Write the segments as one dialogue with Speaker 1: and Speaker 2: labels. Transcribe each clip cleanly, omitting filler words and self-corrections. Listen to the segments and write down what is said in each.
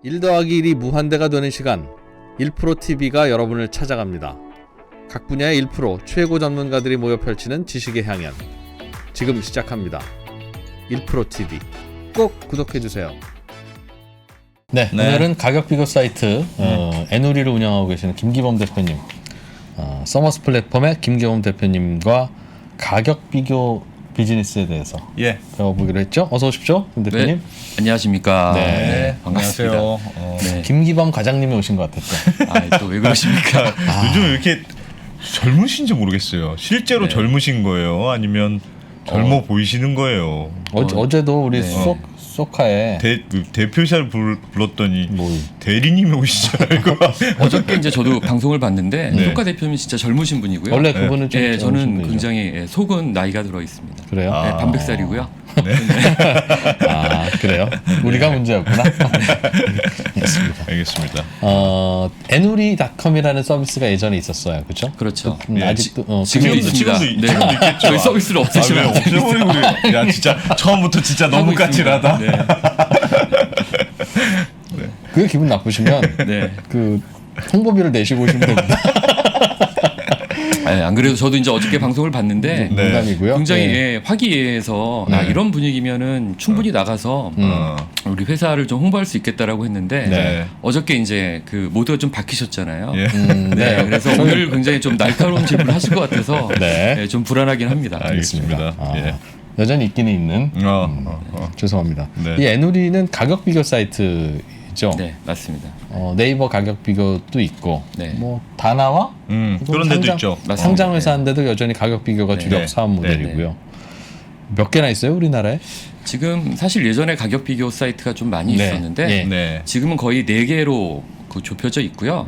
Speaker 1: 1 더하기 1이 무한대가 되는 시간 1프로TV가 여러분을 찾아갑니다. 각 분야의 1프로 최고 전문가들이 모여 펼치는 지식의 향연 지금 시작합니다. 1프로TV 꼭 구독해주세요. 네, 오늘은 가격 비교 사이트 애누리를 운영하고 계시는 김기범 대표님, 서머스 플랫폼의 김기범 대표님과 가격 비교 비즈니스에 대해서 배워보기로 했죠. 어서 오십시오, 김 대표님.
Speaker 2: 네, 안녕하십니까.
Speaker 1: 네,
Speaker 2: 반갑습니다.
Speaker 1: 네. 김기범 과장님이 오신 것 같았죠.
Speaker 2: 또 왜 그러십니까?
Speaker 3: 요즘 왜 이렇게 젊으신지 모르겠어요. 실제로 젊으신 거예요? 아니면 젊어 보이시는 거예요?
Speaker 1: 어제도 우리 소카에
Speaker 3: 대표샷을 불렀더니
Speaker 1: 뭐
Speaker 3: 대리님이 오시잖아요.
Speaker 2: 어저께 이제 저도 방송을 봤는데 소카 대표님 진짜 젊으신 분이고요.
Speaker 1: 원래 그분은 좀
Speaker 2: 저는
Speaker 1: 젊으신 분이죠.
Speaker 2: 굉장히 속은 나이가 들어 있습니다.
Speaker 1: 그래요?
Speaker 2: 반백살이고요.
Speaker 1: 아, 그래요? 우리가 문제였구나.
Speaker 3: 알겠습니다.
Speaker 1: 애누리닷컴이라는 서비스가 예전에 있었어요, 그렇죠?
Speaker 2: 그렇죠.
Speaker 1: 아직도
Speaker 2: 지금도 있습니다.
Speaker 3: 지금도
Speaker 2: 네.
Speaker 3: 있겠죠.
Speaker 2: 저희 서비스를 없애시면 안 됩니다.
Speaker 3: 없애버리고 그래요. 야, 진짜 처음부터 진짜 너무
Speaker 2: 하고 있습니다.
Speaker 3: 까칠하다.
Speaker 1: 그게 기분 나쁘시면
Speaker 2: 네.
Speaker 1: 그 홍보비를 내시고 오시면 됩니다.
Speaker 2: 안 그래도 저도 이제 어저께 방송을 봤는데
Speaker 1: 농담이고요.
Speaker 2: 굉장히 화기애애해서 이런 분위기면은 충분히 나가서 우리 회사를 좀 홍보할 수 있겠다라고 했는데 어저께 이제 그 모두가 좀 바뀌셨잖아요.
Speaker 1: 네.
Speaker 2: 그래서 오늘 굉장히 좀 날카로운 질문을 하실 것 같아서 좀 불안하긴 합니다.
Speaker 3: 알겠습니다.
Speaker 1: 여전히 있기는 있는. 죄송합니다. 이 애누리는 가격 비교 사이트죠.
Speaker 2: 네, 맞습니다.
Speaker 1: 네이버 가격 비교도 있고, 뭐 다나와
Speaker 3: 그런 데도 있죠.
Speaker 1: 상장 회사인데도 여전히 가격 비교가 주력 사업 모델이고요. 몇 개나 있어요, 우리나라에?
Speaker 2: 지금 사실 예전에 가격 비교 사이트가 좀 많이 있었는데 지금은 거의 4개로 좁혀져 있고요.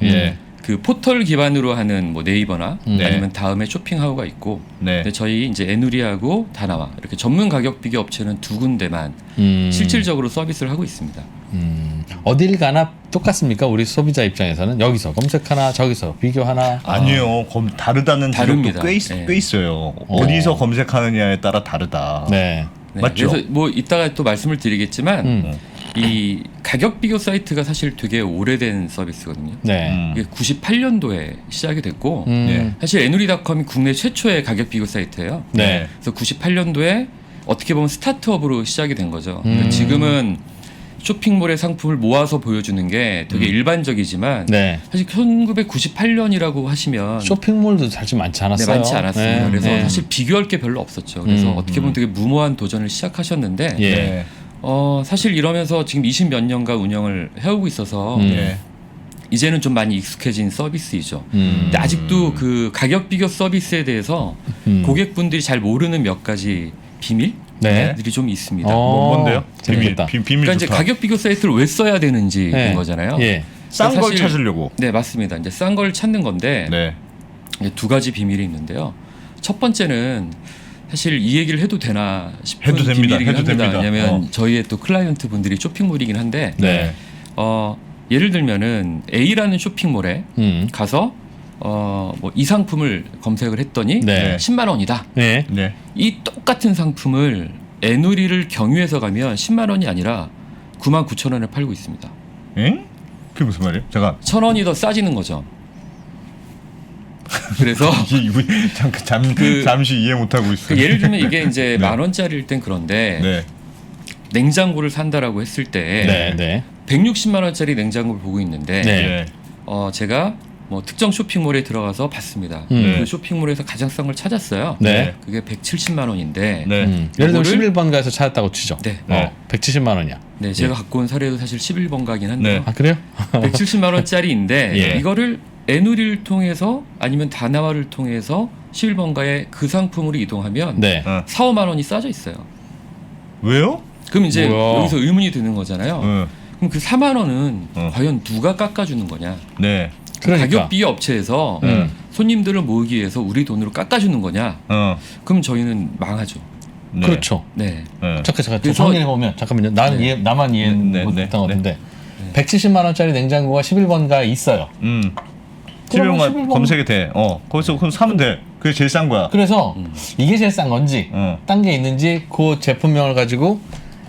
Speaker 2: 그 포털 기반으로 하는 뭐 네이버나 아니면 다음에 쇼핑하우가 있고, 근데 저희 이제 애누리하고 다나와 이렇게 전문 가격 비교 업체는 2군데만 실질적으로 서비스를 하고 있습니다.
Speaker 1: 어딜 가나 똑같습니까? 우리 소비자 입장에서는 여기서 검색하나 저기서 비교하나?
Speaker 3: 아니요, 다르다는
Speaker 2: 다릅니다.
Speaker 3: 지역도 꽤 있어요. 어디서 검색하느냐에 따라 다르다. 맞죠?
Speaker 2: 그래서 뭐 이따가 또 말씀을 드리겠지만 이 가격 비교 사이트가 사실 되게 오래된 서비스거든요. 이게 98년도에 시작이 됐고 사실 애누리닷컴이 국내 최초의 가격 비교 사이트예요. 그래서 98년도에 어떻게 보면 스타트업으로 시작이 된 거죠. 그러니까 지금은 쇼핑몰의 상품을 모아서 보여주는 게 되게 일반적이지만 사실 1998년이라고 하시면
Speaker 1: 쇼핑몰도 사실 많지 않았어요.
Speaker 2: 많지 않았습니다. 그래서 사실 비교할 게 별로 없었죠. 그래서 어떻게 보면 되게 무모한 도전을 시작하셨는데 사실 이러면서 지금 20몇 년간 운영을 해오고 있어서 이제는 좀 많이 익숙해진 서비스이죠. 근데 아직도 그 가격 비교 서비스에 대해서 고객분들이 잘 모르는 몇 가지 비밀들이 좀 있습니다.
Speaker 3: 뭔데요?
Speaker 1: 재밌겠다.
Speaker 3: 비밀
Speaker 2: 그러니까 이제
Speaker 3: 좋다.
Speaker 2: 가격 비교 사이트를 왜 써야 되는지인 거잖아요.
Speaker 3: 싼 걸 찾으려고.
Speaker 2: 네, 맞습니다. 이제 싼 걸 찾는 건데 이제 2가지 비밀이 있는데요. 첫 번째는 사실 이 얘기를 해도 되나 싶은
Speaker 3: 해도 됩니다.
Speaker 2: 비밀이긴
Speaker 3: 해도
Speaker 2: 합니다.
Speaker 3: 됩니다.
Speaker 2: 왜냐하면 저희의 또 클라이언트 분들이 쇼핑몰이긴 한데 예를 들면은 A라는 쇼핑몰에 가서 뭐 이 상품을 검색을 했더니 10만 원이다. 이 똑같은 상품을 애누리를 경유해서 가면 10만 원이 아니라 99,000원에 팔고 있습니다.
Speaker 3: 응? 그게 무슨 말이에요? 제가
Speaker 2: 1,000원이 더 싸지는 거죠. 그래서
Speaker 3: 잠시 이해 못 하고 있어요.
Speaker 2: 예를 들면 이게 이제 10,000원짜리일 땐 그런데 냉장고를 산다라고 했을 때 160만 원짜리 냉장고를 보고 있는데 제가 뭐 특정 쇼핑몰에 들어가서 봤습니다. 그 쇼핑몰에서 가장 싼 걸 찾았어요. 그게 170만 원인데
Speaker 1: 예를 들면 11번가에서 찾았다고 치죠. 170만 원이야.
Speaker 2: 네, 제가 갖고 온 사례도 사실 11번가긴 한데
Speaker 1: 아, 그래요?
Speaker 2: 170만 원짜리인데 이거를 애누리를 통해서 아니면 다나와를 통해서 11번가에 그 상품으로 이동하면 4, 5만 원이 싸져 있어요.
Speaker 3: 왜요?
Speaker 2: 그럼 이제 여기서 의문이 드는 거잖아요. 그럼 그 4만 원은 과연 누가 깎아주는 거냐?
Speaker 1: 그러니까.
Speaker 2: 가격 비교 업체에서 손님들을 모으기 위해서 우리 돈으로 깎아주는 거냐? 그럼 저희는 망하죠.
Speaker 1: 그렇죠. 잠깐
Speaker 2: 그래서
Speaker 1: 정리해 보면 잠깐만요. 나만 이해 못했던 것 같은데 170만 원짜리 냉장고가 11번가에 있어요.
Speaker 3: 11번가 검색이 돼. 거기서 그럼 사면 돼. 그게 제일 싼 거야.
Speaker 1: 그래서 이게 제일 싼 건지 딴 게 있는지 그 제품명을 가지고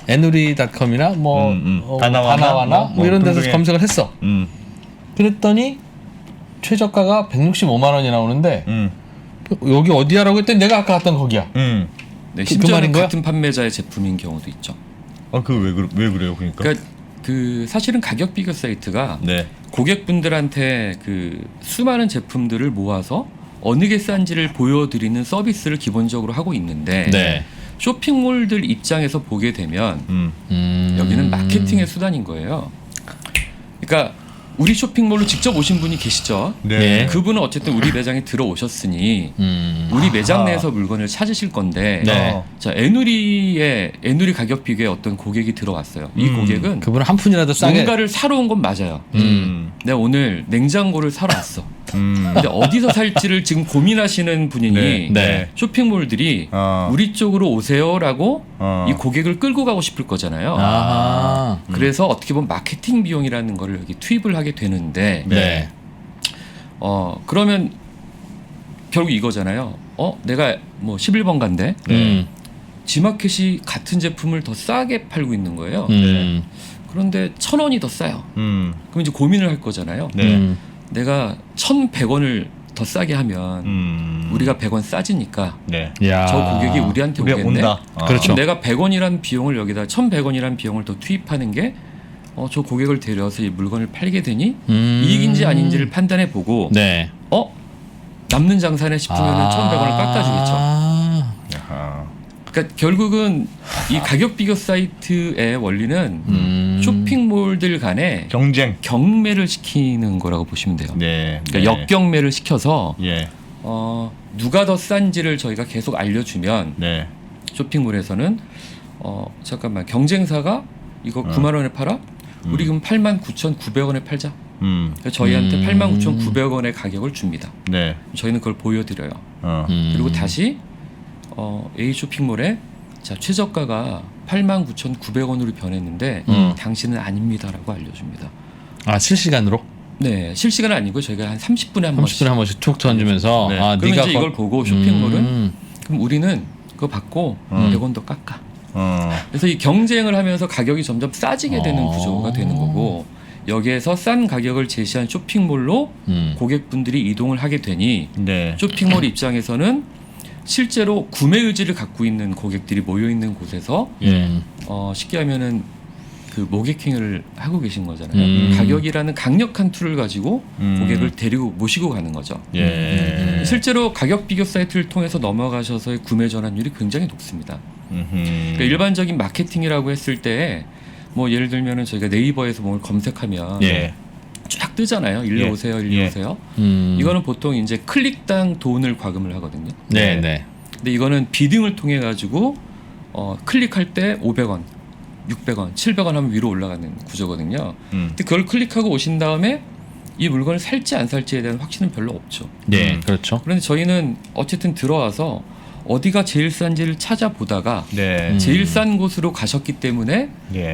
Speaker 1: 애누리닷컴이나 뭐 다나와나 뭐 이런 데서 검색을 했어. 그랬더니 최저가가 165만 원이 나오는데 여기 어디야라고 했더니 내가 아까 갔던 거기야.
Speaker 2: 네, 심지어는 같은 판매자의 제품인 경우도 있죠.
Speaker 3: 아, 그 왜 그래요? 그러니까
Speaker 2: 그 사실은 가격 비교 사이트가 고객분들한테 그 수많은 제품들을 모아서 어느 게 싼지를 보여드리는 서비스를 기본적으로 하고 있는데 쇼핑몰들 입장에서 보게 되면 여기는 마케팅의 수단인 거예요. 그러니까 우리 쇼핑몰로 직접 오신 분이 계시죠. 그분은 어쨌든 우리 매장에 들어오셨으니 우리 매장 내에서 물건을 찾으실 건데 자, 애누리 가격 비교에 어떤 고객이 들어왔어요. 이 고객은
Speaker 1: 그분은 한 푼이라도 싸게
Speaker 2: 뭔가를 사러 온 건 맞아요. 내가 오늘 냉장고를 사러 왔어. 근데 어디서 살지를 지금 고민하시는 분이니 쇼핑몰들이 우리 쪽으로 오세요라고 이 고객을 끌고 가고 싶을 거잖아요. 그래서 어떻게 보면 마케팅 비용이라는 거를 여기 투입을 하게 되는데 그러면 결국 이거잖아요. 내가 뭐 11번 간데 G마켓이 같은 제품을 더 싸게 팔고 있는 거예요. 그런데 1,000원이 더 싸요. 그럼 이제 고민을 할 거잖아요. 내가 1,100원을 더 싸게 하면 우리가 100원 싸지니까 저 고객이 우리한테 오겠네. 그렇죠. 내가 100원이란 비용을 여기다 1,100원이란 비용을 더 투입하는 게 저 고객을 데려와서 이 물건을 팔게 되니 이익인지 아닌지를 판단해 보고 남는 장사네 싶으면 1,100원을 깎아주겠죠. 그러니까 결국은 이 가격 비교 사이트의 원리는 쇼핑몰들 간에 경매를 시키는 거라고 보시면 돼요. 그러니까 역경매를 시켜서 누가 더 싼지를 저희가 계속 알려주면 쇼핑몰에서는 잠깐만 경쟁사가 이거 9만 원에 팔아? 우리 그럼 89,900원에 팔자. 그래서 저희한테 89,900원의 가격을 줍니다. 저희는 그걸 보여드려요. 그리고 다시 A 쇼핑몰에 자, 최저가가 89,900원으로 변했는데 당신은 아닙니다라고 알려줍니다.
Speaker 1: 아, 실시간으로?
Speaker 2: 네, 실시간은 아니고 저희가 한 30분에 한 번씩
Speaker 1: 툭 던지면서
Speaker 2: 그럼 이제 이걸 보고 쇼핑몰은 그럼 우리는 그거 받고 100원 더 깎아. 그래서 이 경쟁을 하면서 가격이 점점 싸지게 되는 구조가 되는 거고 여기에서 싼 가격을 제시한 쇼핑몰로 고객분들이 이동을 하게 되니 쇼핑몰 입장에서는 실제로 구매 의지를 갖고 있는 고객들이 모여 있는 곳에서 쉽게 하면은 그 모객행위를 하고 계신 거잖아요. 가격이라는 강력한 툴을 가지고 고객을 데리고 모시고 가는 거죠. 실제로 가격 비교 사이트를 통해서 넘어가셔서의 구매 전환율이 굉장히 높습니다. 그러니까 일반적인 마케팅이라고 했을 때 뭐 예를 들면은 저희가 네이버에서 뭘 검색하면 쫙 뜨잖아요. 일로 오세요, 일로 오세요. 이거는 보통 이제 클릭당 돈을 과금을 하거든요. 근데 이거는 비딩을 통해 가지고 클릭할 때 500원, 600원, 700원 하면 위로 올라가는 구조거든요. 근데 그걸 클릭하고 오신 다음에 이 물건을 살지 안 살지에 대한 확신은 별로 없죠.
Speaker 1: 그렇죠.
Speaker 2: 그런데 저희는 어쨌든 들어와서 어디가 제일 싼지를 찾아보다가 제일 싼 곳으로 가셨기 때문에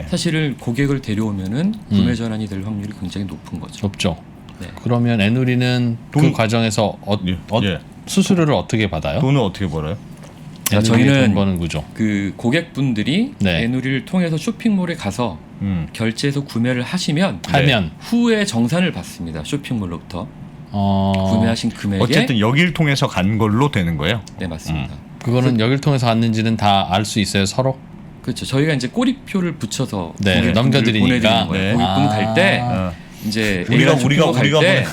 Speaker 2: 사실은 고객을 데려오면은 구매 전환이 될 확률이 굉장히 높은 거죠.
Speaker 1: 높죠. 그러면 애누리는 그 과정에서 수수료를 어떻게 받아요?
Speaker 3: 돈은 어떻게 벌어요?
Speaker 2: 저희는
Speaker 1: 돈 버는 구조.
Speaker 2: 그 고객분들이 애누리를 통해서 쇼핑몰에 가서 결제해서 구매를 하시면 후에 정산을 받습니다. 쇼핑몰로부터. 구매하신 금액에
Speaker 3: 어쨌든 여길 통해서 간 걸로 되는 거예요?
Speaker 2: 네, 맞습니다.
Speaker 1: 그거는 여길 통해서 왔는지는 다 알 수 있어요, 서로?
Speaker 2: 그렇죠. 저희가 이제 꼬리표를 붙여서
Speaker 1: 넘겨드리니까
Speaker 2: 고객분 갈 때 이제
Speaker 3: 우리가
Speaker 2: 갈 때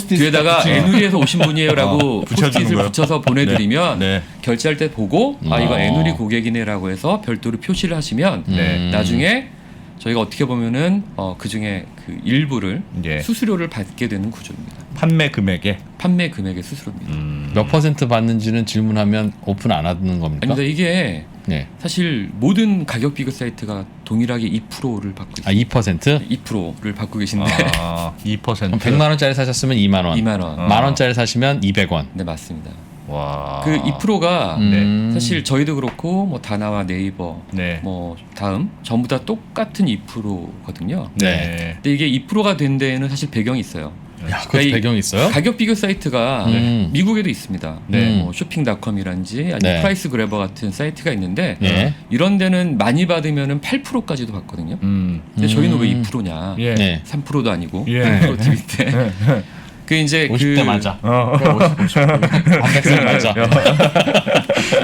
Speaker 2: 뒤에다가 애누리에서 오신 분이에요라고 포스트잇을 붙여서 보내드리면 결제할 때 보고 이거 애누리 고객이네라고 해서 별도로 표시를 하시면 나중에 저희가 어떻게 보면은 그 중에 그 일부를 수수료를 받게 되는 구조입니다.
Speaker 3: 판매 금액의
Speaker 2: 수수료입니다.
Speaker 3: 몇
Speaker 1: 퍼센트 받는지는 질문하면 오픈 안 하는 겁니까?
Speaker 2: 아닙니다. 이게 사실 모든 가격 비교 사이트가 동일하게 2%를 받고 있어요.
Speaker 1: 2%?
Speaker 2: 2%를 받고 계신데
Speaker 3: 2%.
Speaker 1: 그럼 100만 원짜리 사셨으면 2만 원.
Speaker 2: 2만 원.
Speaker 1: 만 원짜리 사시면 200원.
Speaker 2: 네, 맞습니다.
Speaker 3: 와.
Speaker 2: 그 2%가 사실 저희도 그렇고 뭐 다나와 네이버 뭐 다음 전부 다 똑같은 2%거든요. 근데 이게 2%가 된 데에는 사실 배경이 있어요.
Speaker 1: 야, 그것도 배경이 있어요?
Speaker 2: 가격 비교 사이트가 미국에도 있습니다.
Speaker 1: 네.
Speaker 2: 뭐 쇼핑닷컴이란지 아니면
Speaker 1: 네.
Speaker 2: 프라이스 그래버 같은 사이트가 있는데
Speaker 1: 예.
Speaker 2: 이런 데는 많이 받으면은 8%까지도 받거든요. 근데 저희는 왜 2%냐?
Speaker 3: 예.
Speaker 1: 네.
Speaker 2: 3%도 아니고
Speaker 3: 예.
Speaker 2: 8% TV 때. 그 이제
Speaker 1: 50대 맞아. 50 반백살 맞아.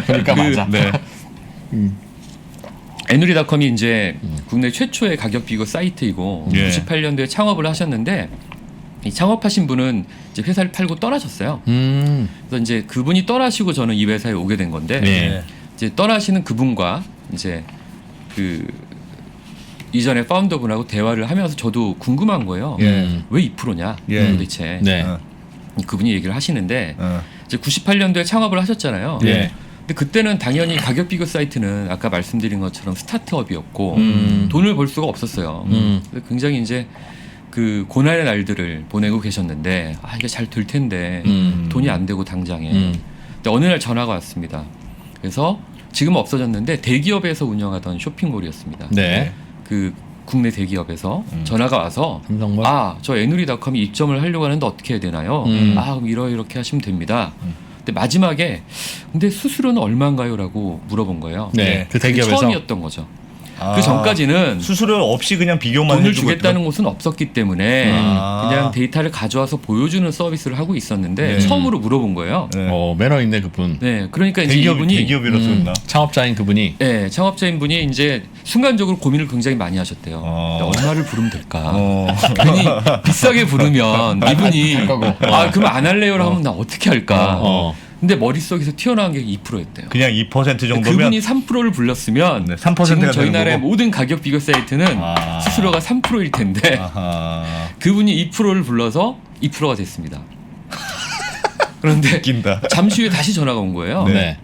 Speaker 1: 그러니까 맞아.
Speaker 3: 네.
Speaker 2: 애누리닷컴이 이제 국내 최초의 가격 비교 사이트이고
Speaker 3: 예.
Speaker 2: 98년도에 창업을 하셨는데 이 창업하신 분은 이제 회사를 팔고 떠나셨어요. 그래서 이제 그분이 떠나시고 저는 이 회사에 오게 된 건데
Speaker 1: 네.
Speaker 2: 이제 떠나시는 그분과 이제 그 이전에 파운더분하고 대화를 하면서 저도 궁금한 거예요.
Speaker 3: 예.
Speaker 2: 왜 2%냐
Speaker 3: 예.
Speaker 2: 도대체.
Speaker 1: 네.
Speaker 2: 그분이 얘기를 하시는데 이제 98년도에 창업을 하셨잖아요.
Speaker 1: 예.
Speaker 2: 근데 그때는 당연히 가격 비교 사이트는 아까 말씀드린 것처럼 스타트업이었고 돈을 벌 수가 없었어요. 그래서 굉장히 이제 그 고난의 날들을 보내고 계셨는데 아 이게 잘 될 텐데 돈이 안 되고 당장에. 근데 어느 날 전화가 왔습니다. 그래서 지금은 없어졌는데 대기업에서 운영하던 쇼핑몰이었습니다.
Speaker 1: 네.
Speaker 2: 그 국내 대기업에서 전화가 와서
Speaker 1: 삼성몰?
Speaker 2: 아 저 애누리닷컴이 입점을 하려고 하는데 어떻게 해야 되나요? 아 그럼 이렇게 하시면 됩니다. 근데 마지막에 근데 수수료는 얼마인가요?라고 물어본 거예요.
Speaker 1: 네. 그
Speaker 2: 그게
Speaker 1: 대기업에서
Speaker 2: 처음이었던 거죠. 그 전까지는
Speaker 3: 수수료 없이 그냥 비교만
Speaker 2: 돈을
Speaker 3: 해주고
Speaker 2: 주겠다는 곳은 없었기 때문에
Speaker 3: 아.
Speaker 2: 그냥 데이터를 가져와서 보여주는 서비스를 하고 있었는데
Speaker 3: 네.
Speaker 2: 처음으로 물어본 거예요.
Speaker 3: 네.
Speaker 1: 매너 있네 그분.
Speaker 2: 네, 그러니까 이제 이분이
Speaker 3: 대기업이라서였나?
Speaker 1: 창업자인 그분이.
Speaker 2: 네, 창업자인 분이 이제 순간적으로 고민을 굉장히 많이 하셨대요. 얼마를 부르면 될까? 괜히 비싸게 부르면 이분이 아 그럼 안 할래요라고 하면 나 어떻게 할까? 근데 머릿속에서 튀어나온 게 2%였대요.
Speaker 3: 그냥 2% 정도면
Speaker 2: 그분이 3%를 불렀으면
Speaker 3: 네, 3%가
Speaker 2: 지금 저희
Speaker 3: 되는
Speaker 2: 나라의
Speaker 3: 거고?
Speaker 2: 모든 가격 비교 사이트는 수수료가 3%일 텐데
Speaker 3: 아하.
Speaker 2: 그분이 2%를 불러서 2%가 됐습니다. 그런데
Speaker 3: 웃긴다.
Speaker 2: 잠시 후에 다시 전화가 온 거예요.
Speaker 1: 네.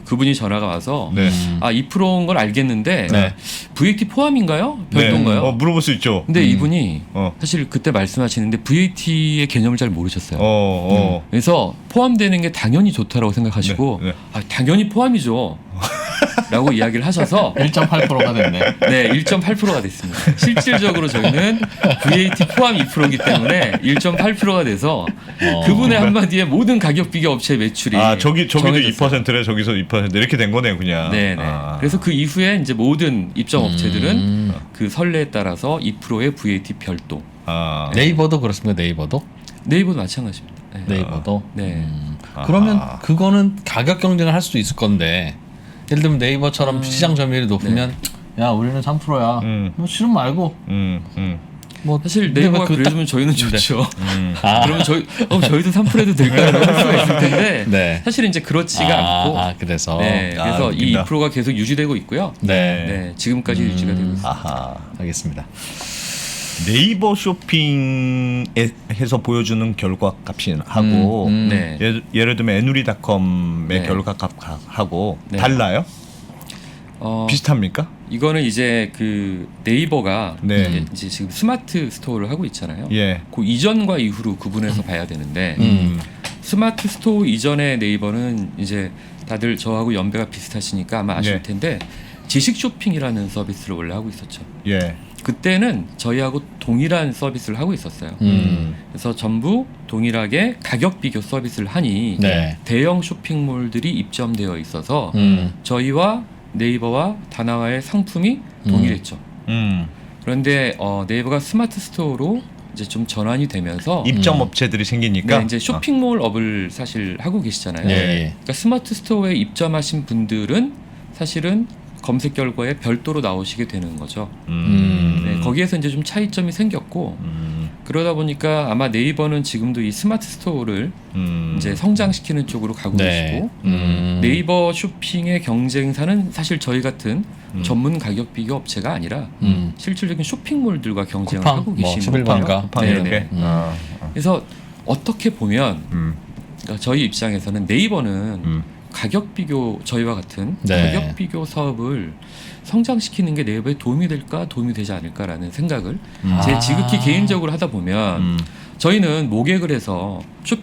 Speaker 2: 그분이 전화가 와서
Speaker 3: 네.
Speaker 2: 아 2%인 걸 알겠는데
Speaker 1: 네.
Speaker 2: VAT 포함인가요? 별도인가요?
Speaker 3: 네. 물어볼 수 있죠.
Speaker 2: 근데 이분이
Speaker 3: 어.
Speaker 2: 사실 그때 말씀하시는데 VAT의 개념을 잘 모르셨어요. 그래서 포함되는 게 당연히 좋다라고 생각하시고
Speaker 3: 네, 네.
Speaker 2: 아, 당연히 포함이죠. 라고 이야기를 하셔서
Speaker 1: 1.8%가 됐네.
Speaker 2: 네, 1.8%가 됐습니다. 실질적으로 저희는 VAT 포함 2%이기 때문에 1.8%가 돼서 그분의 한마디에 모든 가격 비교 업체 매출이
Speaker 3: 저기도
Speaker 2: 정해졌어요.
Speaker 3: 2%래 저기서 2% 이렇게 된 거네요 그냥.
Speaker 2: 네네. 그래서 그 이후에 이제 모든 입점 업체들은 그 선례에 따라서 2%의 VAT 별도.
Speaker 1: 네이버도 그렇습니다. 네이버도.
Speaker 2: 네이버도 마찬가지입니다. 네.
Speaker 1: 네이버도.
Speaker 2: 네.
Speaker 1: 그러면 그거는 가격 경쟁을 할 수도 있을 건데 예를 들면 네이버처럼 시장 점유율이 높으면 야 우리는 3%야. 뭐 싫으면 말고. 뭐
Speaker 2: 사실 네이버가
Speaker 1: 그
Speaker 2: 그래주면 저희는 좋죠. 그러면 저희도 3%해도 될까요? 할 수가 있을 텐데
Speaker 1: 네.
Speaker 2: 사실 이제 그렇지가 않고.
Speaker 1: 그래서.
Speaker 2: 네, 그래서 이
Speaker 3: 웃긴다.
Speaker 2: 2%가 계속 유지되고 있고요.
Speaker 1: 네.
Speaker 2: 네, 지금까지 유지가 되고 있습니다.
Speaker 3: 아하.
Speaker 1: 알겠습니다.
Speaker 3: 네이버 쇼핑에서 보여주는 결과 값하고
Speaker 2: 네.
Speaker 3: 예를 들면 애누리닷컴의
Speaker 2: 네.
Speaker 3: 결과 값하고
Speaker 2: 네.
Speaker 3: 달라요?
Speaker 2: 어,
Speaker 3: 비슷합니까?
Speaker 2: 이거는 이제 그 네이버가
Speaker 3: 네.
Speaker 2: 이제 지금 스마트 스토어를 하고 있잖아요.
Speaker 3: 예.
Speaker 2: 그 이전과 이후로 구분해서 봐야 되는데 스마트 스토어 이전의 네이버는 이제 다들 저하고 연배가 비슷하시니까 아마 아실
Speaker 3: 예.
Speaker 2: 텐데 지식 쇼핑이라는 서비스를 원래 하고 있었죠.
Speaker 3: 예.
Speaker 2: 그때는 저희하고 동일한 서비스를 하고 있었어요. 그래서 전부 동일하게 가격 비교 서비스를 하니
Speaker 1: 네.
Speaker 2: 대형 쇼핑몰들이 입점되어 있어서 저희와 네이버와 다나와의 상품이 동일했죠. 그런데 네이버가 스마트 스토어로 이제 좀 전환이 되면서
Speaker 3: 입점 업체들이 생기니까
Speaker 2: 네, 이제 쇼핑몰 업을 사실 하고 계시잖아요.
Speaker 1: 예.
Speaker 2: 그러니까 스마트 스토어에 입점하신 분들은 사실은 검색 결과에 별도로 나오시게 되는 거죠. 네, 거기에서 이제 좀 차이점이 생겼고 그러다 보니까 아마 네이버는 지금도 이 스마트 스토어를 이제 성장시키는 쪽으로 가고 계시고 네이버 쇼핑의 경쟁사는 사실 저희 같은 전문 가격 비교 업체가 아니라 실질적인 쇼핑몰들과 경쟁을
Speaker 1: 쿠팡,
Speaker 2: 하고
Speaker 1: 뭐
Speaker 2: 계시는
Speaker 1: 11번가.
Speaker 2: 거예요.
Speaker 3: 쿠팡 이렇게.
Speaker 2: 그래서 어떻게 보면 그러니까 저희 입장에서는 네이버는 가격 비교 저희와 같은
Speaker 1: 네.
Speaker 2: 가격 비교 사업을 성장시키는 게 네이버에 도움이 될까 도움이 되지 않을까라는 생각을 제 지극히 개인적으로 하다 보면 저희는 모객을 해서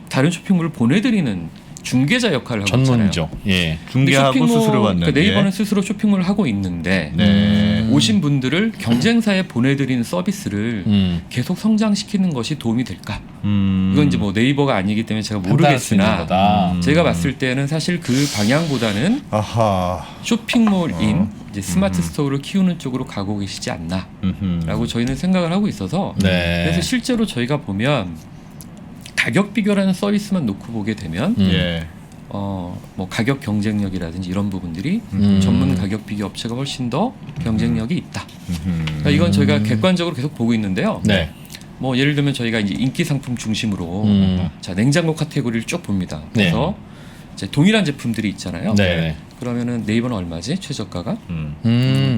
Speaker 2: 다른 쇼핑몰을 보내드리는 중개자 역할을 하고 있잖아요.
Speaker 1: 전문이죠. 예.
Speaker 3: 중개하고 수수료 받는.
Speaker 2: 그러니까 네이버는 스스로 쇼핑몰을 하고 있는데
Speaker 3: 네.
Speaker 2: 오신 분들을 경쟁사에 보내드리는 서비스를 계속 성장시키는 것이 도움이 될까? 이건 이제 뭐 네이버가 아니기 때문에 제가 모르겠으나 제가 봤을 때는 사실 그 방향보다는
Speaker 3: 아하.
Speaker 2: 쇼핑몰인 이제 스마트 스토어를 키우는 쪽으로 가고 계시지 않나라고 저희는 생각을 하고 있어서
Speaker 1: 네.
Speaker 2: 그래서 실제로 저희가 보면 가격 비교라는 서비스만 놓고 보게 되면
Speaker 3: 예.
Speaker 2: 뭐 가격 경쟁력이라든지 이런 부분들이 전문 가격 비교 업체가 훨씬 더 경쟁력이 있다. 그러니까 이건 저희가 객관적으로 계속 보고 있는데요.
Speaker 1: 네.
Speaker 2: 뭐 예를 들면 저희가 이제 인기 상품 중심으로 자 냉장고 카테고리를 쭉 봅니다. 그래서 이제 동일한 제품들이 있잖아요.
Speaker 1: 네.
Speaker 2: 그러면은 네이버는 얼마지? 최저가가?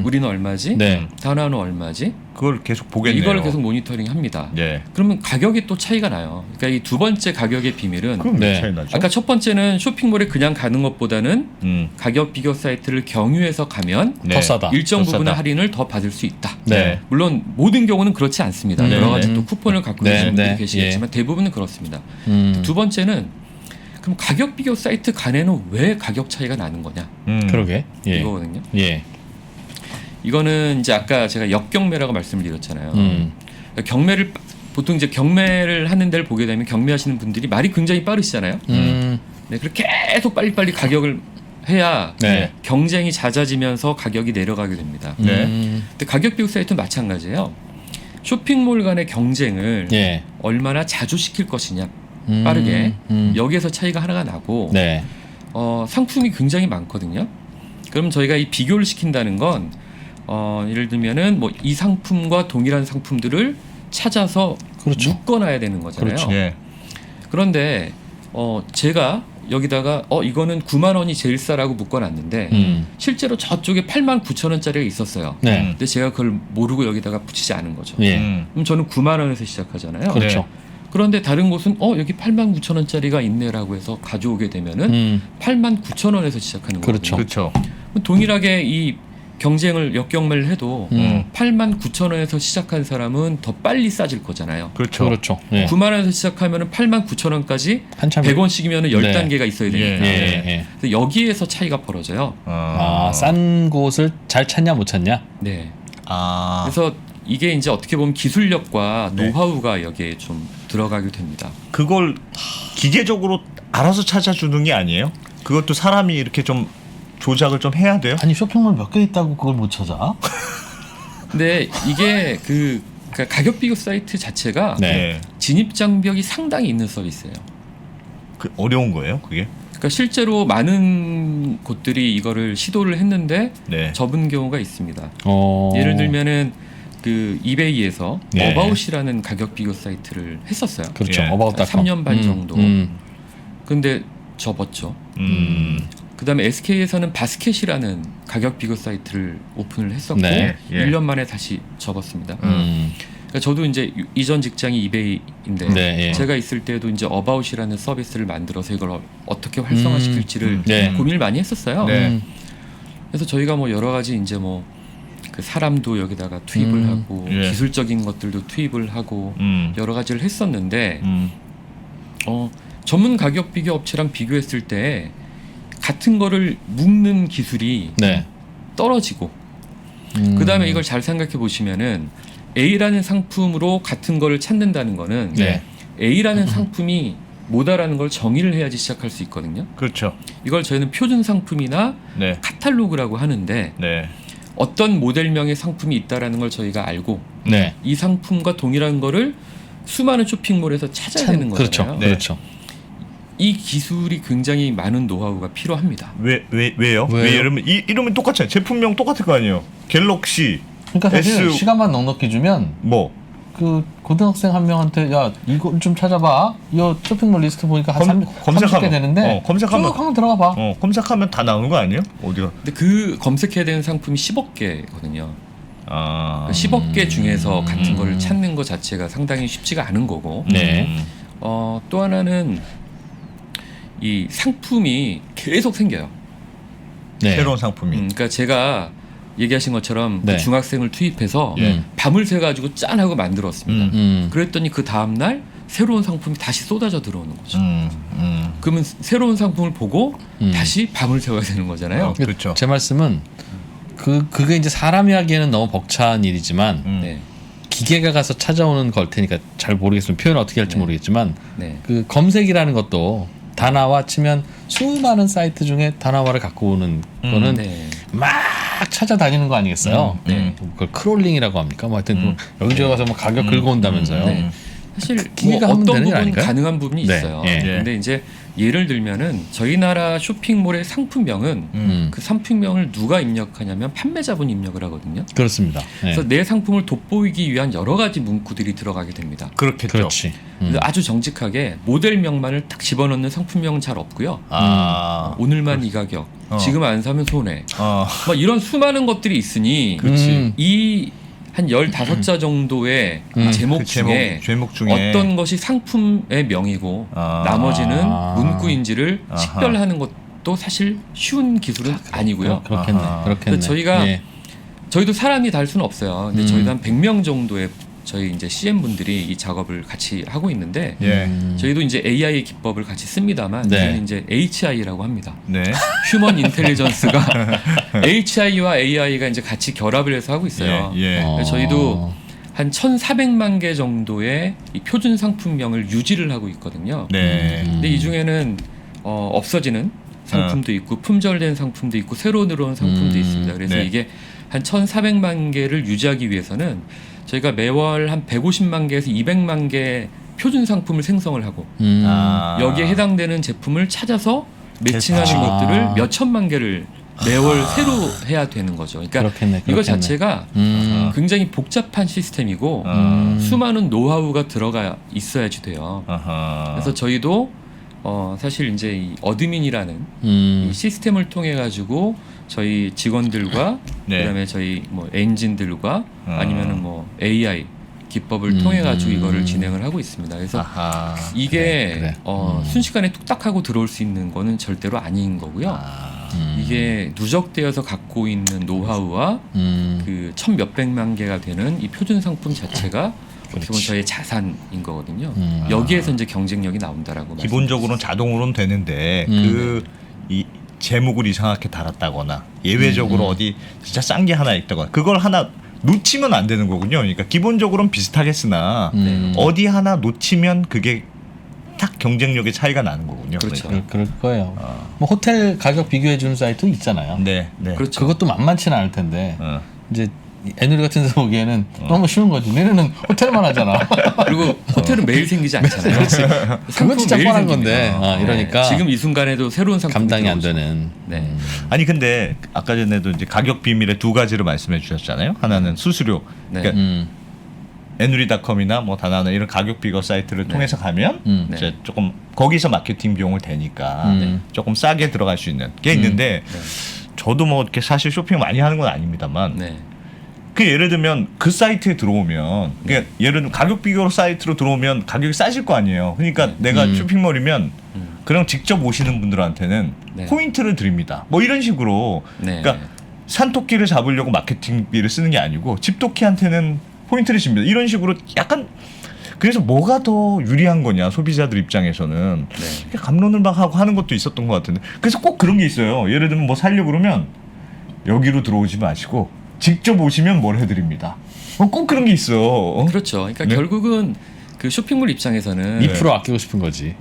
Speaker 2: 우리는 얼마지?
Speaker 1: 네.
Speaker 2: 다나와는 얼마지?
Speaker 3: 그걸 계속 보겠네요.
Speaker 2: 이걸 계속 모니터링합니다.
Speaker 3: 예.
Speaker 2: 그러면 가격이 또 차이가 나요. 그러니까 이 두 번째 가격의 비밀은
Speaker 3: 그럼
Speaker 1: 네.
Speaker 3: 몇 차이 나죠?
Speaker 2: 아까 첫 번째는 쇼핑몰에 그냥 가는 것보다는 가격 비교 사이트를 경유해서 가면
Speaker 3: 네.
Speaker 1: 더 싸다.
Speaker 2: 일정
Speaker 3: 더
Speaker 2: 부분의
Speaker 3: 싸다.
Speaker 2: 할인을 더 받을 수 있다.
Speaker 1: 네.
Speaker 2: 물론 모든 경우는 그렇지 않습니다.
Speaker 1: 네.
Speaker 2: 여러 가지
Speaker 1: 네.
Speaker 2: 또 쿠폰을 갖고
Speaker 1: 네.
Speaker 2: 계신 분들이
Speaker 1: 네.
Speaker 2: 계시겠지만 대부분은 그렇습니다.
Speaker 1: 음.
Speaker 2: 두 번째는 그럼 가격 비교 사이트 간에는 왜 가격 차이가 나는 거냐?
Speaker 1: 그러게. 예.
Speaker 2: 이거거든요.
Speaker 1: 예.
Speaker 2: 이거는 이제 아까 제가 역경매라고 말씀을 드렸잖아요. 그러니까 경매를 보통 이제 경매를 하는 데를 보게 되면 경매하시는 분들이 말이 굉장히 빠르시잖아요. 네, 그렇게 계속 빨리빨리 가격을 해야
Speaker 1: 네.
Speaker 2: 경쟁이 잦아지면서 가격이 내려가게 됩니다.
Speaker 3: 네.
Speaker 2: 근데 가격 비교 사이트는 마찬가지예요. 쇼핑몰 간의 경쟁을
Speaker 1: 예.
Speaker 2: 얼마나 자주 시킬 것이냐 빠르게 여기에서 차이가 하나가 나고
Speaker 1: 네.
Speaker 2: 상품이 굉장히 많거든요. 그럼 저희가 이 비교를 시킨다는 건 예를 들면은 뭐 이 상품과 동일한 상품들을 찾아서
Speaker 1: 그렇죠.
Speaker 2: 묶어놔야 되는 거잖아요.
Speaker 1: 그렇죠.
Speaker 3: 예.
Speaker 2: 그런데 제가 여기다가 이거는 9만 원이 제일 싸라고 묶어놨는데 실제로 저쪽에 8만 9천 원짜리가 있었어요.
Speaker 1: 네.
Speaker 2: 근데 제가 그걸 모르고 여기다가 붙이지 않은 거죠.
Speaker 1: 예.
Speaker 2: 그럼 저는 9만 원에서 시작하잖아요.
Speaker 1: 그렇죠.
Speaker 2: 그런데 다른 곳은 여기 8만 9천 원짜리가 있네라고 해서 가져오게 되면은 8만 9천 원에서 시작하는
Speaker 1: 그렇죠.
Speaker 2: 거거든요.
Speaker 3: 그렇죠.
Speaker 2: 동일하게 이 경쟁을 역경매를 해도 8만 9천 원에서 시작한 사람은 더 빨리 싸질 거잖아요.
Speaker 3: 그렇죠.
Speaker 1: 그렇죠. 예.
Speaker 2: 9만 원에서 시작하면 8만 9천 원까지
Speaker 1: 한참
Speaker 2: 100원씩이면 10단계가 있어야 되니까
Speaker 1: 예. 예.
Speaker 2: 그래서 여기에서 차이가 벌어져요.
Speaker 1: 싼 곳을 잘 찾냐 못 찾냐?
Speaker 2: 네.
Speaker 3: 아.
Speaker 2: 그래서 이게 이제 어떻게 보면 기술력과
Speaker 3: 네.
Speaker 2: 노하우가 여기에 좀 들어가게 됩니다.
Speaker 3: 그걸 기계적으로 알아서 찾아주는 게 아니에요? 그것도 사람이 이렇게 좀 조작을 좀 해야 돼요?
Speaker 1: 아니 쇼핑몰 몇 개 있다고 그걸 못 찾아?
Speaker 2: 근데 이게 그러니까 가격 비교 사이트 자체가
Speaker 1: 네.
Speaker 2: 진입 장벽이 상당히 있는 서비스예요.
Speaker 3: 그 어려운 거예요, 그게?
Speaker 2: 그러니까 실제로 많은 곳들이 이거를 시도를 했는데
Speaker 3: 네.
Speaker 2: 접은 경우가 있습니다.
Speaker 1: 어.
Speaker 2: 예를 들면은 그 이베이에서
Speaker 1: 네.
Speaker 2: 어바웃이라는 가격 비교 사이트를 했었어요.
Speaker 1: 그렇죠.
Speaker 3: 예.
Speaker 1: 어바웃닷컴.
Speaker 2: 3년 반 정도. 근데 접었죠. 그다음에 SK에서는 바스켓이라는 가격 비교 사이트를 오픈을 했었고
Speaker 1: 네.
Speaker 3: 예.
Speaker 2: 1년 만에 다시 접었습니다. 그러니까 저도 이제 이전 직장이 이베이인데
Speaker 1: 네, 예.
Speaker 2: 제가 있을 때도 이제 어바웃이라는 서비스를 만들어서 이걸 어떻게 활성화시킬지를
Speaker 1: 네.
Speaker 2: 고민을 많이 했었어요.
Speaker 3: 네.
Speaker 2: 그래서 저희가 뭐 여러 가지 이제 뭐 그 사람도 여기다가 투입을 하고
Speaker 3: 예.
Speaker 2: 기술적인 것들도 투입을 하고 여러 가지를 했었는데 전문 가격 비교 업체랑 비교했을 때 같은 거를 묶는 기술이
Speaker 1: 네.
Speaker 2: 떨어지고 그다음에 이걸 잘 생각해 보시면은 A라는 상품으로 같은 거를 찾는다는 거는
Speaker 1: 네.
Speaker 2: A라는 상품이 뭐다라는 걸 정의를 해야지 시작할 수 있거든요.
Speaker 3: 그렇죠.
Speaker 2: 이걸 저희는 표준 상품이나
Speaker 3: 네.
Speaker 2: 카탈로그라고 하는데
Speaker 3: 네.
Speaker 2: 어떤 모델명의 상품이 있다라는 걸 저희가 알고
Speaker 1: 네.
Speaker 2: 이 상품과 동일한 거를 수많은 쇼핑몰에서 찾아야 되는 거잖아요.
Speaker 1: 그렇죠.
Speaker 3: 네.
Speaker 1: 그렇죠.
Speaker 2: 이 기술이 굉장히 많은 노하우가 필요합니다.
Speaker 3: 왜요?
Speaker 1: 왜요?
Speaker 3: 왜 이러면 이름은 똑같잖아요. 제품명 똑같을 거 아니에요. 갤럭시
Speaker 1: 그러니까 사실
Speaker 3: S-
Speaker 1: 시간만 넉넉히 주면
Speaker 3: 뭐
Speaker 1: 그 고등학생 한 명한테 야 이거 좀 찾아봐. 이 쇼핑몰 리스트 보니까 한 30개 되는데
Speaker 3: 검색하면
Speaker 1: 쭉 한번 들어가 봐.
Speaker 3: 검색하면 다 나오는 거 아니에요? 어디가?
Speaker 2: 근데 그 검색해야 되는 상품이 10억 개거든요.
Speaker 3: 아.
Speaker 2: 10억 개 중에서 같은 거를 찾는 것 자체가 상당히 쉽지가 않은 거고
Speaker 1: 네.
Speaker 2: 또 하나는 이 상품이 계속 생겨요.
Speaker 1: 네.
Speaker 3: 새로운 상품이.
Speaker 2: 그러니까 제가 얘기하신 것처럼
Speaker 1: 네.
Speaker 2: 그 중학생을 투입해서
Speaker 1: 예.
Speaker 2: 밤을 새가지고 짠 하고 만들었습니다. 그랬더니 그 다음날 새로운 상품이 다시 쏟아져 들어오는 거죠. 그러면 새로운 상품을 보고 다시 밤을 새워야 되는 거잖아요.
Speaker 3: 그렇죠.
Speaker 1: 제 말씀은 그게 이제 사람이 하기에는 너무 벅찬 일이지만
Speaker 2: 네.
Speaker 1: 기계가 가서 찾아오는 걸 테니까 잘 모르겠으면 표현을 어떻게 할지 모르겠지만
Speaker 2: 네.
Speaker 1: 그 검색이라는 것도 다나와 치면 수많은 사이트 중에 다나와를 갖고 오는 거는
Speaker 2: 네.
Speaker 1: 막 찾아다니는 거 아니겠어요? 그걸 크롤링이라고 합니까? 뭐 하여튼 여기저기 가서 뭐 가격 긁어온다면서요.
Speaker 2: 네. 사실
Speaker 1: 기계가
Speaker 2: 뭐
Speaker 1: 하면
Speaker 2: 어떤
Speaker 1: 되는 일
Speaker 2: 부분
Speaker 1: 아닌가요?
Speaker 2: 가능한 부분이
Speaker 1: 네.
Speaker 2: 있어요.
Speaker 1: 예.
Speaker 2: 근데 이제 예를 들면은 저희 나라 쇼핑몰의 상품명은 그 상품명을 누가 입력하냐면 판매자분이 입력을 하거든요.
Speaker 1: 그렇습니다. 네.
Speaker 2: 그래서 내 상품을 돋보이기 위한 여러 가지 문구들이 들어가게 됩니다.
Speaker 3: 그렇겠죠.
Speaker 1: 그렇지.
Speaker 2: 그래서 아주 정직하게 모델명만을 딱 집어넣는 상품명은 잘 없고요. 오늘만 이 가격, 지금 안 사면 손해. 막 이런 수많은 것들이 있으니 이 한 15자 정도의 제목 중에 어떤 것이 상품의 명이고 나머지는 문구인지를 식별하는 것도 사실 쉬운 기술은 아니고요.
Speaker 1: 그렇겠네.
Speaker 2: 그래서 저희도 사람이 달 수는 없어요. 근데 저희도 한 100명 정도의 저희 이제 CM 분들이 이 작업을 같이 하고 있는데 저희도 이제 AI 기법을 같이 씁니다만 저희는 이제 HI라고 합니다. 휴먼 인텔리전스가 HI와 AI가 이제 같이 결합을 해서 하고 있어요. 그래서 저희도 한 1,400만 개 정도의 이 표준 상품명을 유지를 하고 있거든요. 근데 이 중에는 없어지는 상품도 있고 품절된 상품도 있고 새로 들어온 상품도 있습니다. 그래서 이게 한 1,400만 개를 유지하기 위해서는 저희가 매월 한 150만 개에서 200만 개 표준 상품을 생성을 하고 여기에 해당되는 제품을 찾아서 매칭하는 것들을 몇 천만 개를 매월 새로 해야 되는 거죠. 그러니까 이거 자체가 굉장히 복잡한 시스템이고 수많은 노하우가 들어가 있어야지 돼요. 그래서 저희도 사실 이제 이 어드민이라는 이 시스템을 통해 가지고 저희 직원들과 그다음에 저희 뭐 엔진들과 아니면은 뭐 AI 기법을 통해 가지고 이거를 진행을 하고 있습니다. 그래서 이게 순식간에 뚝딱 하고 들어올 수 있는 거는 절대로 아닌 거고요. 이게 누적되어서 갖고 있는 노하우와 그 1,000몇백만 개가 되는 이 표준 상품 자체가 어떻게 보면 저의 자산인 거거든요. 여기에서 이제 경쟁력이 나온다라고.
Speaker 3: 기본적으로는 자동으로는 되는데 이 제목을 이상하게 달았다거나 예외적으로 어디 진짜 싼 게 하나 있다거나 그걸 하나 놓치면 안 되는 거군요. 그러니까 기본적으로는 비슷하겠으나 어디 하나 놓치면 그게 딱 경쟁력의 차이가 나는 거군요.
Speaker 2: 그렇죠.
Speaker 1: 그럴 거예요. 뭐 호텔 가격 비교해 주는 사이트 있잖아요.
Speaker 2: 그렇죠.
Speaker 1: 그것도 만만치는 않을 텐데 이제 애누리 같은 데서 보기에는 너무 쉬운 거지. 얘네는 호텔만 하잖아.
Speaker 2: 그리고 호텔은 매일 생기지 않잖아요.
Speaker 1: 그건 진짜 뻔한 건데 이러니까
Speaker 2: 지금 이 순간에도 새로운 상품
Speaker 1: 감당이 안 되는.
Speaker 3: 아니 근데 아까 전에도 이제 가격 비밀의 두 가지를 말씀해 주셨잖아요. 하나는 수수료. 그러니까 애누리닷컴이나 뭐 다나나 이런 가격 비교 사이트를 통해서 가면 이제 조금 거기서 마케팅 비용을 대니까 조금 싸게 들어갈 수 있는 게 있는데 저도 뭐 이렇게 사실 쇼핑 많이 하는 건 아닙니다만 그 예를 들면 그 사이트에 들어오면 그러니까 예를 들면 가격 비교 사이트로 들어오면 가격이 싸질 거 아니에요. 그러니까 내가 쇼핑몰이면 그냥 직접 오시는 분들한테는 포인트를 드립니다. 뭐 이런 식으로 그러니까 산토끼를 잡으려고 마케팅비를 쓰는 게 아니고 집토끼한테는 포인트를 줍니다. 이런 식으로 약간 그래서 뭐가 더 유리한 거냐 소비자들 입장에서는 갑론을 막 하고 하는 것도 있었던 것 같은데 그래서 꼭 그런 게 있어요. 예를 들면 뭐 살려고 그러면 여기로 들어오지 마시고 직접 오시면 뭘 해드립니다. 꼭 그런 게 있어.
Speaker 2: 그렇죠. 그러니까 결국은 그 쇼핑몰 입장에서는
Speaker 1: 2% 아끼고 싶은 거지.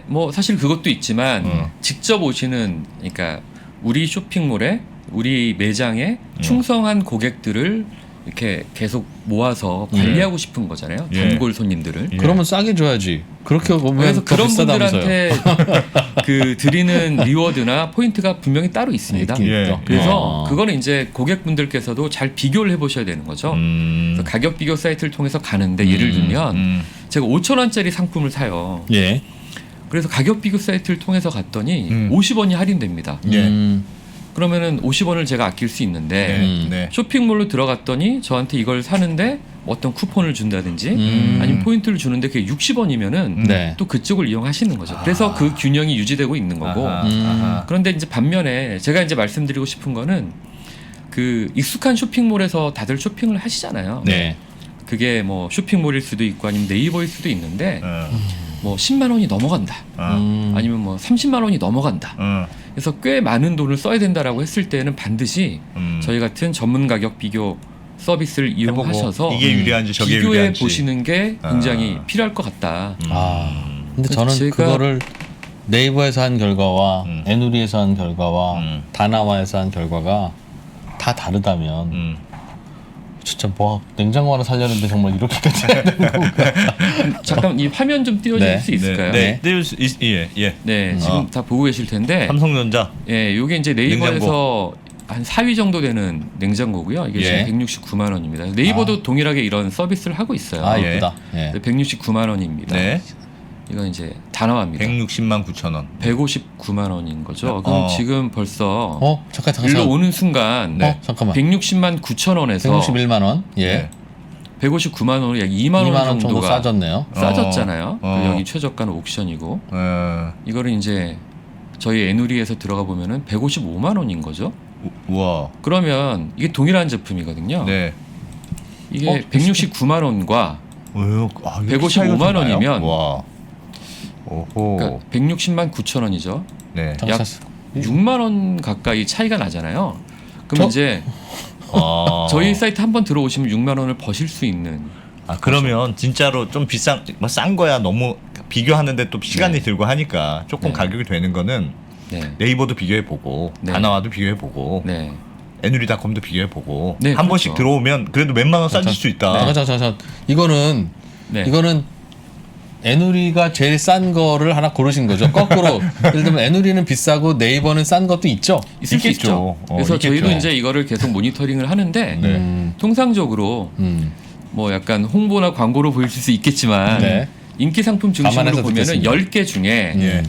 Speaker 2: 뭐 사실 그것도 있지만 직접 오시는 그러니까 우리 쇼핑몰에 우리 매장에 충성한 고객들을 이렇게 계속 모아서 관리하고 싶은 거잖아요. 단골 손님들을.
Speaker 1: 그러면 싸게 줘야지. 그렇게 보면
Speaker 2: 그래서
Speaker 1: 더
Speaker 2: 그런
Speaker 1: 비싸다면서요.
Speaker 2: 분들한테 그 드리는 리워드나 포인트가 분명히 따로 있습니다. 그래서 그거는 이제 고객분들께서도 잘 비교를 해보셔야 되는 거죠. 그래서 가격 비교 사이트를 통해서 가는데 예를 들면 제가 5,000원짜리 상품을 사요. 그래서 가격 비교 사이트를 통해서 갔더니 50원이 할인됩니다. 그러면은 50원을 제가 아낄 수 있는데 쇼핑몰로 들어갔더니 저한테 이걸 사는데 어떤 쿠폰을 준다든지 아니면 포인트를 주는데 그게 60원이면은 또 그쪽을 이용하시는 거죠. 그래서 그 균형이 유지되고 있는 거고. 그런데 이제 반면에 제가 이제 말씀드리고 싶은 거는 그 익숙한 쇼핑몰에서 다들 쇼핑을 하시잖아요. 그게 뭐 쇼핑몰일 수도 있고 아니면 네이버일 수도 있는데 뭐 10만 원이 넘어간다. 아니면 뭐 30만 원이 넘어간다. 그래서 꽤 많은 돈을 써야 된다라고 했을 때는 반드시 저희 같은 전문 가격 비교 서비스를 이용하셔서
Speaker 3: 이게 유리한지 저게
Speaker 2: 비교해
Speaker 3: 유리한지
Speaker 2: 보시는 게 굉장히 필요할 것 같다.
Speaker 1: 근데 저는 그거를 네이버에서 한 결과와 에누리에서 한 결과와 다나와에서 한 결과가 다 다르다면 진짜 뭐 냉장고 하나 살려는데 정말 이렇게까지 해야 되는 건가?
Speaker 2: 잠깐 이 화면 좀 띄워줄 수 있을까요?
Speaker 3: 네, 예.
Speaker 2: 네, 지금 다 보고 계실 텐데.
Speaker 3: 삼성전자.
Speaker 2: 예, 요게 이제 네이버에서
Speaker 3: 냉장고.
Speaker 2: 한 4위 정도 되는 냉장고고요. 이게 지금 169만 원입니다. 네이버도 동일하게 이런 서비스를 하고 있어요.
Speaker 1: 아, 이쁘다.
Speaker 2: 네, 169만 원입니다.
Speaker 3: 네.
Speaker 2: 이건 이제 다 나옵니다.
Speaker 3: 160만 9천 원.
Speaker 2: 159만 원인 거죠. 그럼 지금 벌써
Speaker 1: 잠깐.
Speaker 2: 일로 오는 순간
Speaker 1: 잠깐만.
Speaker 2: 160만 9천 원에서
Speaker 1: 161만 원. 예.
Speaker 2: 159만 원으로 약 2만 원
Speaker 1: 정도
Speaker 2: 정도가
Speaker 1: 싸졌네요.
Speaker 2: 싸졌잖아요. 여기 최저가는 옥션이고 이거를 이제 저희 에누리에서 들어가 보면은 155만 원인 거죠.
Speaker 3: 우와.
Speaker 2: 그러면 이게 동일한 제품이거든요.
Speaker 3: 네.
Speaker 2: 이게 169만 원과
Speaker 3: 왜요?
Speaker 2: 155만 원이면
Speaker 3: 와. 오호.
Speaker 2: 그러니까 160만 9천 원이죠.
Speaker 3: 네.
Speaker 2: 약 6만 원 가까이 차이가 나잖아요. 그럼 이제 저희 사이트 한번 들어오시면 6만 원을 버실 수 있는.
Speaker 3: 그러면 진짜로 좀 비싼, 뭐 싼 거야 너무 비교하는데 또 시간이 들고 하니까 조금 가격이 되는 거는 네이버도 비교해 보고 다나와도 비교해 보고 에누리닷컴도 비교해 보고 한 번씩 들어오면 그래도 몇만 원 싸질 수 있다.
Speaker 1: 잠깐. 이거는 에누리가 제일 싼 거를 하나 고르신 거죠. 거꾸로 예를 들면 에누리는 비싸고 네이버는 싼 것도 있죠.
Speaker 2: 있을 수 있죠. 그래서 저희도 이제 이거를 계속 모니터링을 하는데 통상적으로 뭐 약간 홍보나 광고로 보일 수 있겠지만 인기 상품 중심으로 보면은 10개 중에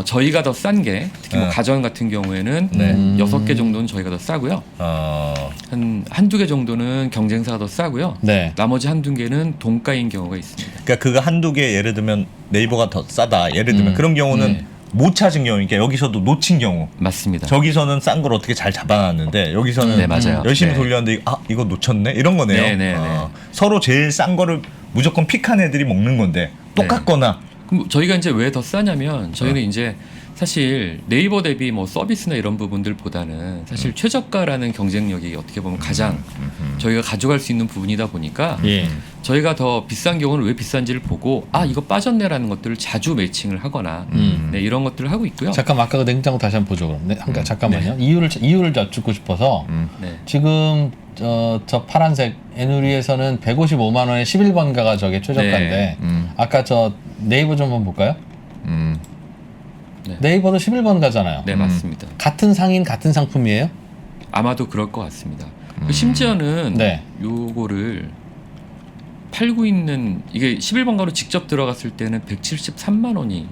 Speaker 2: 저희가 더 싼 게 특히 뭐 가전 같은 경우에는 6개 정도는 저희가 더 싸고요. 한두 개 정도는 경쟁사가 더 싸고요. 나머지 한두 개는 동가인 경우가 있습니다.
Speaker 3: 그러니까 그거 한두 개 예를 들면 네이버가 더 싸다. 예를 들면 그런 경우는 못 찾은 경우니까 여기서도 놓친 경우.
Speaker 2: 맞습니다.
Speaker 3: 저기서는 싼 걸 어떻게 잘 잡아놨는데 여기서는
Speaker 2: 맞아요.
Speaker 3: 열심히 돌렸는데 이거 놓쳤네 이런 거네요. 서로 제일 싼 거를 무조건 픽한 애들이 먹는 건데 똑같거나.
Speaker 2: 그럼 저희가 이제 왜 더 싸냐면 저희는 이제 사실 네이버 대비 뭐 서비스나 이런 부분들보다는 사실 최저가라는 경쟁력이 어떻게 보면 가장 저희가 가져갈 수 있는 부분이다 보니까 저희가 더 비싼 경우는 왜 비싼지를 보고 이거 빠졌네라는 것들을 자주 매칭을 하거나 이런 것들을 하고 있고요.
Speaker 1: 잠깐 아까 그 냉장고 다시 한번 보죠 그럼. 잠깐만요. 이유를 여쭙고 싶어서 지금 저 파란색 에누리에서는 155만 원에 11번가가 저게 최저가인데 아까 저 네이버 좀 한번 볼까요? 네이버도 11번가잖아요.
Speaker 2: 네, 맞습니다.
Speaker 1: 같은 상인 같은 상품이에요?
Speaker 2: 아마도 그럴 것 같습니다. 심지어는 요거를 팔고 있는 이게 11번가로 직접 들어갔을 때는 173만 원이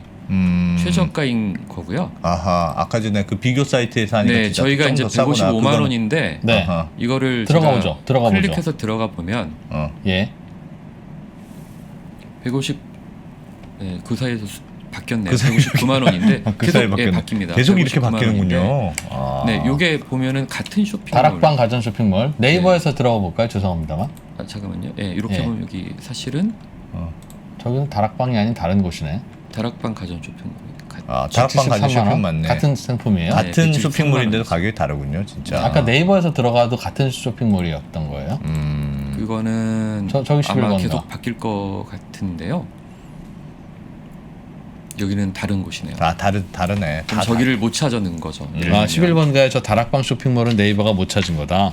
Speaker 2: 최저가인 거고요.
Speaker 3: 아까 전에 그 비교 사이트에서 하니까
Speaker 2: 저희가 이제 155만 원인데 이거를 들어가 클릭해서 들어가 보면 150 그 사이에서 바뀌었네요. 159만 원인데 계속 바뀝니다.
Speaker 3: 계속 이렇게 바뀌는군요.
Speaker 2: 요게 보면은 같은 쇼핑몰.
Speaker 1: 다락방 가전 쇼핑몰. 네이버에서 들어가 볼까요? 죄송합니다만.
Speaker 2: 잠깐만요. 이렇게 보면 여기 사실은
Speaker 1: 저기는 다락방이 아닌 다른 곳이네.
Speaker 2: 다락방 가전 쇼핑몰.
Speaker 3: 다락방 가전 쇼핑 맞네.
Speaker 1: 같은 상품이에요?
Speaker 3: 같은 쇼핑몰인데도 가격이 다르군요, 진짜.
Speaker 1: 아까 네이버에서 들어가도 같은 쇼핑몰이었던 거예요?
Speaker 2: 그거는
Speaker 1: 저기
Speaker 2: 아마 계속 바뀔 것 같은데요. 여기는 다른 곳이네요.
Speaker 3: 다르네.
Speaker 2: 저기를 못 찾아는 거죠.
Speaker 1: 11번가의 저 다락방 쇼핑몰은 네이버가 못 찾은 거다.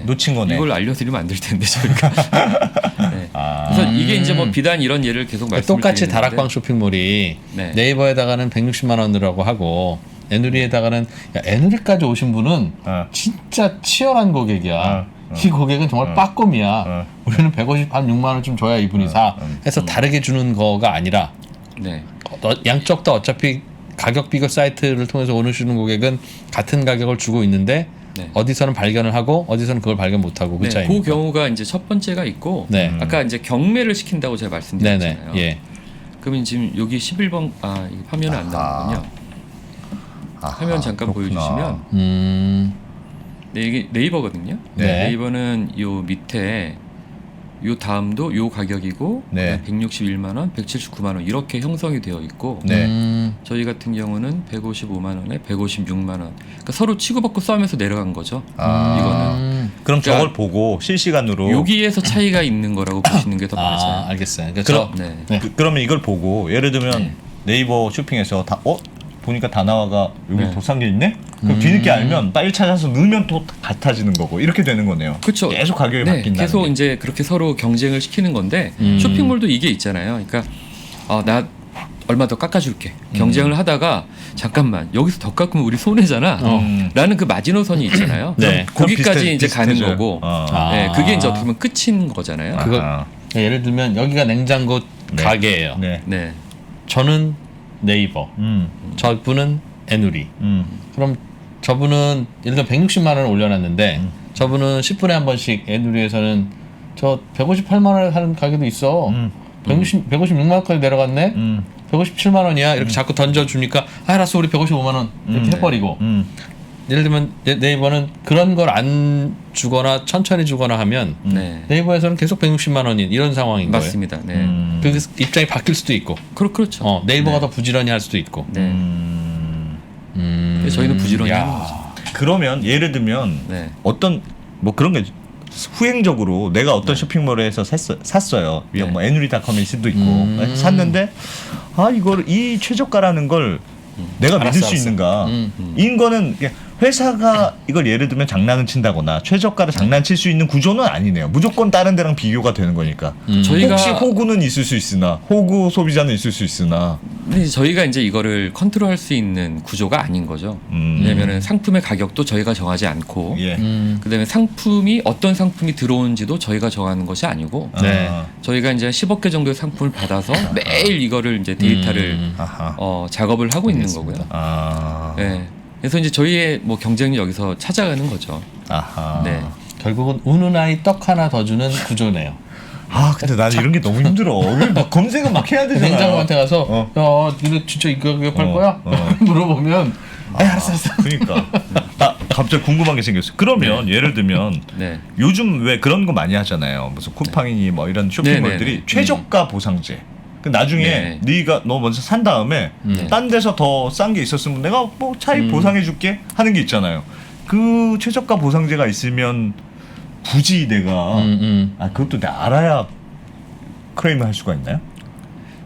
Speaker 3: 놓친 거네.
Speaker 2: 이걸 알려드리면 안 될 텐데 저희가. 그래서 이게 이제 뭐 비단 이런 예를 계속 말씀드리는데
Speaker 1: 똑같이 다락방 쇼핑몰이 네이버에다가는 160만 원이라고 하고 에누리에다가는 에누리까지 오신 분은 진짜 치열한 고객이야. 이 고객은 정말 빠꼼이야. 우리는 156만 원 좀 줘야 이분이 사. 해서 다르게 주는 거가 아니라 양쪽 다 어차피 가격 비교 사이트를 통해서 오시는 고객은 같은 가격을 주고 있는데 어디서는 발견을 하고 어디서는 그걸 발견 못하고 그 차이입니다.
Speaker 2: 그 경우가 이제 첫 번째가 있고 아까 이제 경매를 시킨다고 제가 말씀드렸잖아요. 그러면 지금 여기 11번 이 화면은 안 나오는군요. 화면 잠깐 보여주시면 이게 네이버거든요. 네이버는 요 밑에 요 다음도 요 가격이고
Speaker 3: 네.
Speaker 2: 161만 원, 179만 원 이렇게 형성이 되어 있고 저희 같은 경우는 155만 원에 156만 원. 그러니까 서로 치고받고 싸우면서 내려간 거죠. 이거는.
Speaker 3: 그럼
Speaker 2: 그러니까
Speaker 3: 저걸 보고 실시간으로
Speaker 2: 여기에서 차이가 있는 거라고 보시는 게 더 맞아요.
Speaker 1: 알겠어요.
Speaker 3: 그러면 이걸 보고 예를 들면
Speaker 2: 네.
Speaker 3: 네이버 쇼핑에서 보니까 다나와가 여기 더 싼 게 있네? 그럼 뒤늦게 알면 빨리 찾아서 넣으면 또 같아지는 거고 이렇게 되는 거네요.
Speaker 2: 그렇죠.
Speaker 3: 계속 가격이 바뀐다.
Speaker 2: 계속 이제 그렇게 서로 경쟁을 시키는 건데 쇼핑몰도 이게 있잖아요. 그러니까 나 얼마 더 깎아줄게. 경쟁을 하다가 잠깐만 여기서 더 깎으면 우리 손해잖아. 라는 그 마지노선이 있잖아요.
Speaker 1: 네.
Speaker 2: 거기까지 이제 가는
Speaker 3: 비슷해져요.
Speaker 2: 거고. 네, 그게 이제 어떻게 보면 끝인 거잖아요.
Speaker 1: 그거 예를 들면 여기가 냉장고 가게예요.
Speaker 3: 네.
Speaker 1: 저는 네이버, 저분은 에누리. 그럼 저분은 예를 들어 160만 원을 올려놨는데 저분은 10분에 한 번씩 에누리에서는 저 158만 원에 사는 가게도 있어. 156만 원까지 내려갔네. 157만 원이야. 이렇게 자꾸 던져주니까 알았어 우리 155만 원 이렇게 해버리고. 예를 들면 네이버는 그런 걸 안 주거나 천천히 주거나 하면 네이버에서는 계속 160만 원인 이런 상황인 거예요.
Speaker 2: 맞습니다. 네.
Speaker 1: 그 입장이 바뀔 수도 있고.
Speaker 2: 그렇죠.
Speaker 1: 네이버가 더 부지런히 할 수도 있고.
Speaker 2: 네. 저희는 부지런히 하는 거죠.
Speaker 3: 그러면 예를 들면 어떤 뭐 그런 게 후행적으로 내가 어떤 쇼핑몰에서 샀어요. 뭐 에누리닷컴일 수도 있고 샀는데 이 최저가라는 걸 내가 믿을 수 있는가? 인 거는 회사가 이걸 예를 들면 장난을 친다거나 최저가를 장난칠 수 있는 구조는 아니네요. 무조건 다른 데랑 비교가 되는 거니까.
Speaker 2: 저희가
Speaker 3: 혹시 호구는 있을 수 있으나 호구 소비자는 있을 수 있으나.
Speaker 2: 근데 저희가 이제 이거를 컨트롤할 수 있는 구조가 아닌 거죠. 왜냐하면 상품의 가격도 저희가 정하지 않고, 그다음에 상품이 어떤 상품이 들어오는지도 저희가 정하는 것이 아니고, 저희가 이제 10억 개 정도의 상품을 받아서 매일 이거를 이제 데이터를 작업을 하고 있는 거고요. 네. 그래서 이제 저희의 뭐 경쟁이 여기서 찾아가는 거죠. 네.
Speaker 1: 결국은 우는 아이 떡 하나 더 주는 구조네요.
Speaker 3: 근데 나는 이런 게 너무 힘들어. 막 검색은 막 해야 되잖아.
Speaker 1: 냉장고한테 가서 이거 진짜 이거 팔 거야? 물어보면 알았어.
Speaker 3: 그러니까 갑자기 궁금한 게 생겼어. 그러면 예를 들면 요즘 왜 그런 거 많이 하잖아요. 무슨 쿠팡이니 뭐 이런 쇼핑몰들이 최저가 보상제. 나중에 너 먼저 산 다음에 딴 데서 더 싼 게 있었으면 내가 뭐 차익 보상해줄게 하는 게 있잖아요. 그 최저가 보상제가 있으면 굳이 내가 그것도 내가 알아야 클레임을 할 수가 있나요?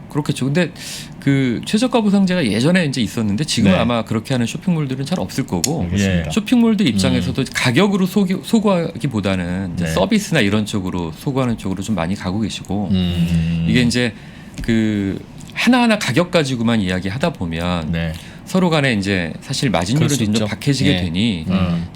Speaker 2: 그렇겠죠. 근데 그 최저가 보상제가 예전에 이제 있었는데 지금 아마 그렇게 하는 쇼핑몰들은 잘 없을 거고 쇼핑몰들 입장에서도 가격으로 소구하기보다는 이제 서비스나 이런 쪽으로 소구하는 쪽으로 좀 많이 가고 계시고 이게 이제 그 하나하나 가격 가지고만 이야기하다 보면 서로 간에 이제 사실 마진율이 좀 박해지게 되니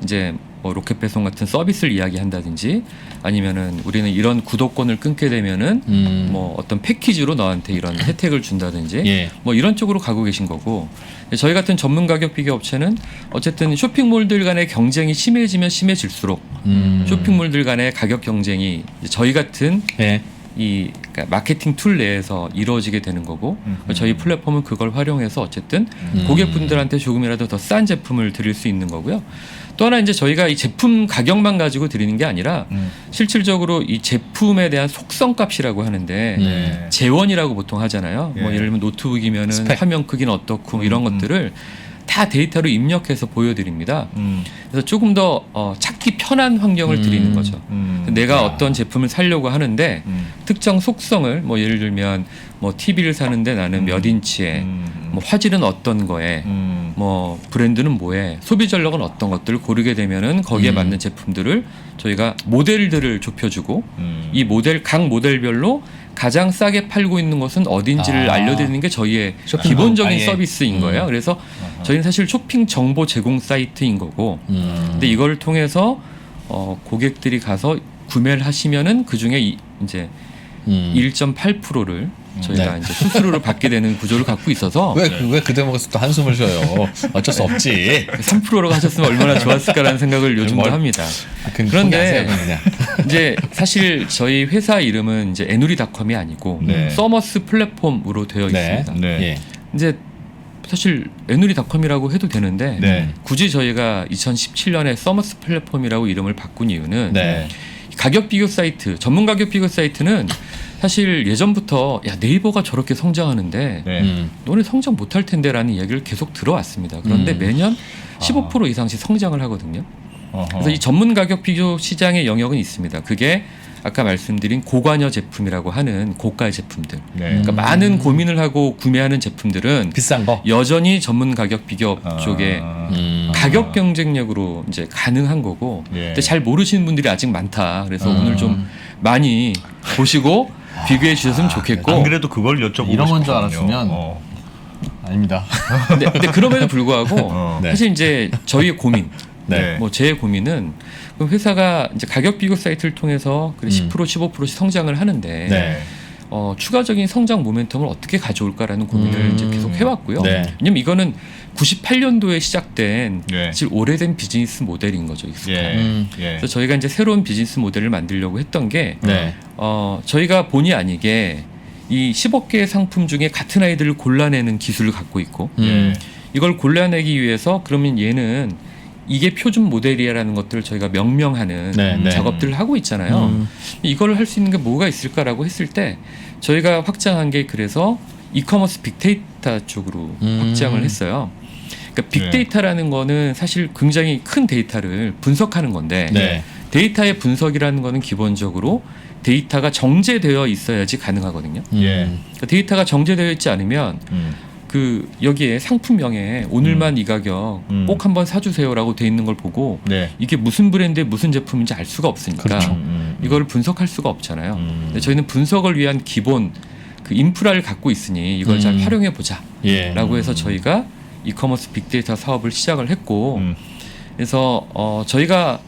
Speaker 2: 이제 뭐 로켓 배송 같은 서비스를 이야기한다든지 아니면은 우리는 이런 구독권을 끊게 되면은 뭐 어떤 패키지로 너한테 이런 혜택을 준다든지 뭐 이런 쪽으로 가고 계신 거고 저희 같은 전문 가격 비교 업체는 어쨌든 쇼핑몰들 간의 경쟁이 심해지면 심해질수록 쇼핑몰들 간의 가격 경쟁이 저희 같은 그러니까 마케팅 툴 내에서 이루어지게 되는 거고 저희 플랫폼은 그걸 활용해서 어쨌든 고객분들한테 조금이라도 더 싼 제품을 드릴 수 있는 거고요. 또 하나 이제 저희가 이 제품 가격만 가지고 드리는 게 아니라 실질적으로 이 제품에 대한 속성값이라고 하는데 재원이라고 보통 하잖아요. 뭐 예를 들면 노트북이면은 스펙. 화면 크기는 어떻고 이런 것들을 다 데이터로 입력해서 보여드립니다. 그래서 조금 더 찾기 편한 환경을 드리는 거죠. 내가 어떤 제품을 사려고 하는데 특정 속성을 뭐 예를 들면 뭐 TV를 사는데 나는 몇 인치에 뭐 화질은 어떤 거에 뭐 브랜드는 뭐에 소비 전력은 어떤 것들을 고르게 되면은 거기에 맞는 제품들을 저희가 모델들을 좁혀주고 이 각 모델별로 가장 싸게 팔고 있는 것은 어딘지를 알려드리는 게 저희의 기본적인 서비스인 거예요. 그래서 저희는 사실 쇼핑 정보 제공 사이트인 거고, 근데 이걸 통해서 고객들이 가서 구매를 하시면은 그 중에 이제 1.8%를 저희가 이제 수수료를 받게 되는 구조를 갖고 있어서
Speaker 1: 왜 그 대목에서 또 한숨을 쉬어요? 어쩔 수 없지.
Speaker 2: 3%로 하셨으면 얼마나 좋았을까라는 생각을 요즘도 합니다. 그런데 이제 사실 저희 회사 이름은 이제 에누리닷컴이 아니고 서머스 플랫폼으로 되어 있습니다. 이제 사실 에누리닷컴이라고 해도 되는데 굳이 저희가 2017년에 서머스 플랫폼이라고 이름을 바꾼 이유는 가격 비교 사이트, 전문 가격 비교 사이트는 사실 예전부터 야 네이버가 저렇게 성장하는데 너네 성장 못할 텐데라는 이야기를 계속 들어왔습니다. 그런데 매년 15% 이상씩 성장을 하거든요. 그래서 이 전문 가격 비교 시장의 영역은 있습니다. 그게 아까 말씀드린 고관여 제품이라고 하는 고가 제품들. 그러니까 많은 고민을 하고 구매하는 제품들은
Speaker 4: 비싼 거
Speaker 2: 여전히 전문 가격 비교 쪽에 가격 경쟁력으로 이제 가능한 거고. 근데 잘 모르시는 분들이 아직 많다. 그래서 오늘 좀 많이 보시고 비교해 주셨으면 좋겠고.
Speaker 3: 안 그래도 그걸 여쭤보고
Speaker 4: 이런 건 줄
Speaker 3: 싶었거든요.
Speaker 4: 알았으면 아닙니다.
Speaker 2: 근데 그럼에도 불구하고 사실 이제 저희의 고민,
Speaker 3: 네.
Speaker 2: 뭐 제 고민은 그럼 회사가 이제 가격 비교 사이트를 통해서 10% 15%씩 성장을 하는데
Speaker 3: 네.
Speaker 2: 추가적인 성장 모멘텀을 어떻게 가져올까라는 고민을 이제 계속 해왔고요.
Speaker 4: 네.
Speaker 2: 왜냐면 이거는 98년도에 시작된
Speaker 3: 네.
Speaker 2: 사실 오래된 비즈니스 모델인 거죠. 익숙한.
Speaker 3: 예.
Speaker 2: 그래서 저희가 이제 새로운 비즈니스 모델을 만들려고 했던 게
Speaker 4: 네.
Speaker 2: 저희가 본의 아니게 이 10억 개의 상품 중에 같은 아이들을 골라내는 기술을 갖고 있고 이걸 골라내기 위해서 그러면 얘는 이게 표준 모델이라는 것들을 저희가 명명하는 작업들을 하고 있잖아요. 이걸 할 수 있는 게 뭐가 있을까라고 했을 때 저희가 확장한 게 그래서 이커머스 빅데이터 쪽으로 확장을 했어요. 그러니까 빅데이터라는 거는 사실 굉장히 큰 데이터를 분석하는 건데 데이터의 분석이라는 거는 기본적으로 데이터가 정제되어 있어야지 가능하거든요. 그러니까 데이터가 정제되어 있지 않으면 그 여기에 상품명에 오늘만 이 가격 꼭 한번 사주세요라고 돼 있는 걸 보고 이게 무슨 브랜드의 무슨 제품인지 알 수가 없으니까
Speaker 4: 그렇죠.
Speaker 2: 이거를 분석할 수가 없잖아요. 근데 저희는 분석을 위한 기본 그 인프라를 갖고 있으니 이걸 잘 활용해 보자라고 해서 저희가 이커머스 빅데이터 사업을 시작을 했고 그래서 저희가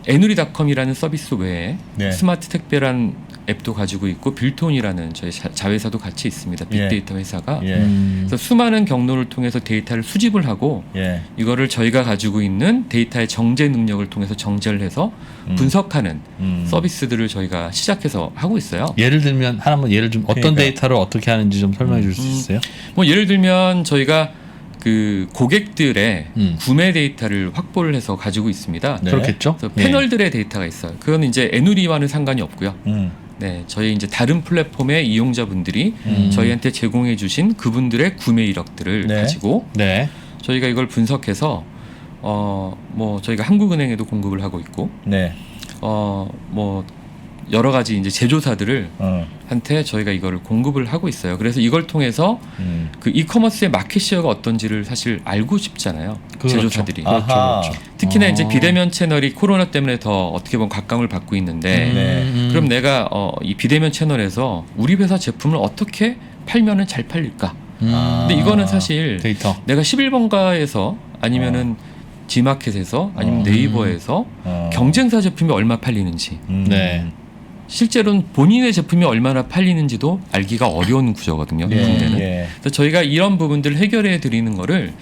Speaker 2: 에누리닷컴이라는 서비스 외에 스마트 택배라는 앱도 가지고 있고 빌톤이라는 저희 자회사도 같이 있습니다. 빅데이터 회사가. 그래서 수많은 경로를 통해서 데이터를 수집을 하고 이거를 저희가 가지고 있는 데이터의 정제 능력을 통해서 정제를 해서 분석하는 서비스들을 저희가 시작해서 하고 있어요.
Speaker 4: 예를 들면 하나만 예를 좀 어떤 데이터를 어떻게 하는지 좀 설명해 줄 수 있어요?
Speaker 2: 뭐 예를 들면 저희가 그 고객들의 구매 데이터를 확보를 해서 가지고 있습니다.
Speaker 4: 그렇겠죠.
Speaker 2: 그래서 패널들의 데이터가 있어요. 그건 이제 에누리와는 상관이 없고요. 네, 저희 이제 다른 플랫폼의 이용자분들이 저희한테 제공해주신 그분들의 구매 이력들을 가지고 저희가 이걸 분석해서 뭐 저희가 한국은행에도 공급을 하고 있고, 뭐 여러 가지 이제 제조사들을 한테 저희가 이거를 공급을 하고 있어요. 그래서 이걸 통해서 그 이커머스의 마켓시어가 어떤지를 사실 알고 싶잖아요. 제조사들이.
Speaker 4: 그렇죠.
Speaker 2: 특히나 이제 비대면 채널이 코로나 때문에 더 어떻게 보면 각광을 받고 있는데 그럼 내가 이 비대면 채널에서 우리 회사 제품을 어떻게 팔면은 잘 팔릴까? 근데 이거는 사실
Speaker 4: 데이터.
Speaker 2: 내가 11번가에서 아니면은 G마켓에서 아니면 네이버에서 경쟁사 제품이 얼마 팔리는지 실제로는 본인의 제품이 얼마나 팔리는지도 알기가 어려운 구조거든요. 국내는. 그래서 저희가 이런 부분들을 해결해 드리는 거를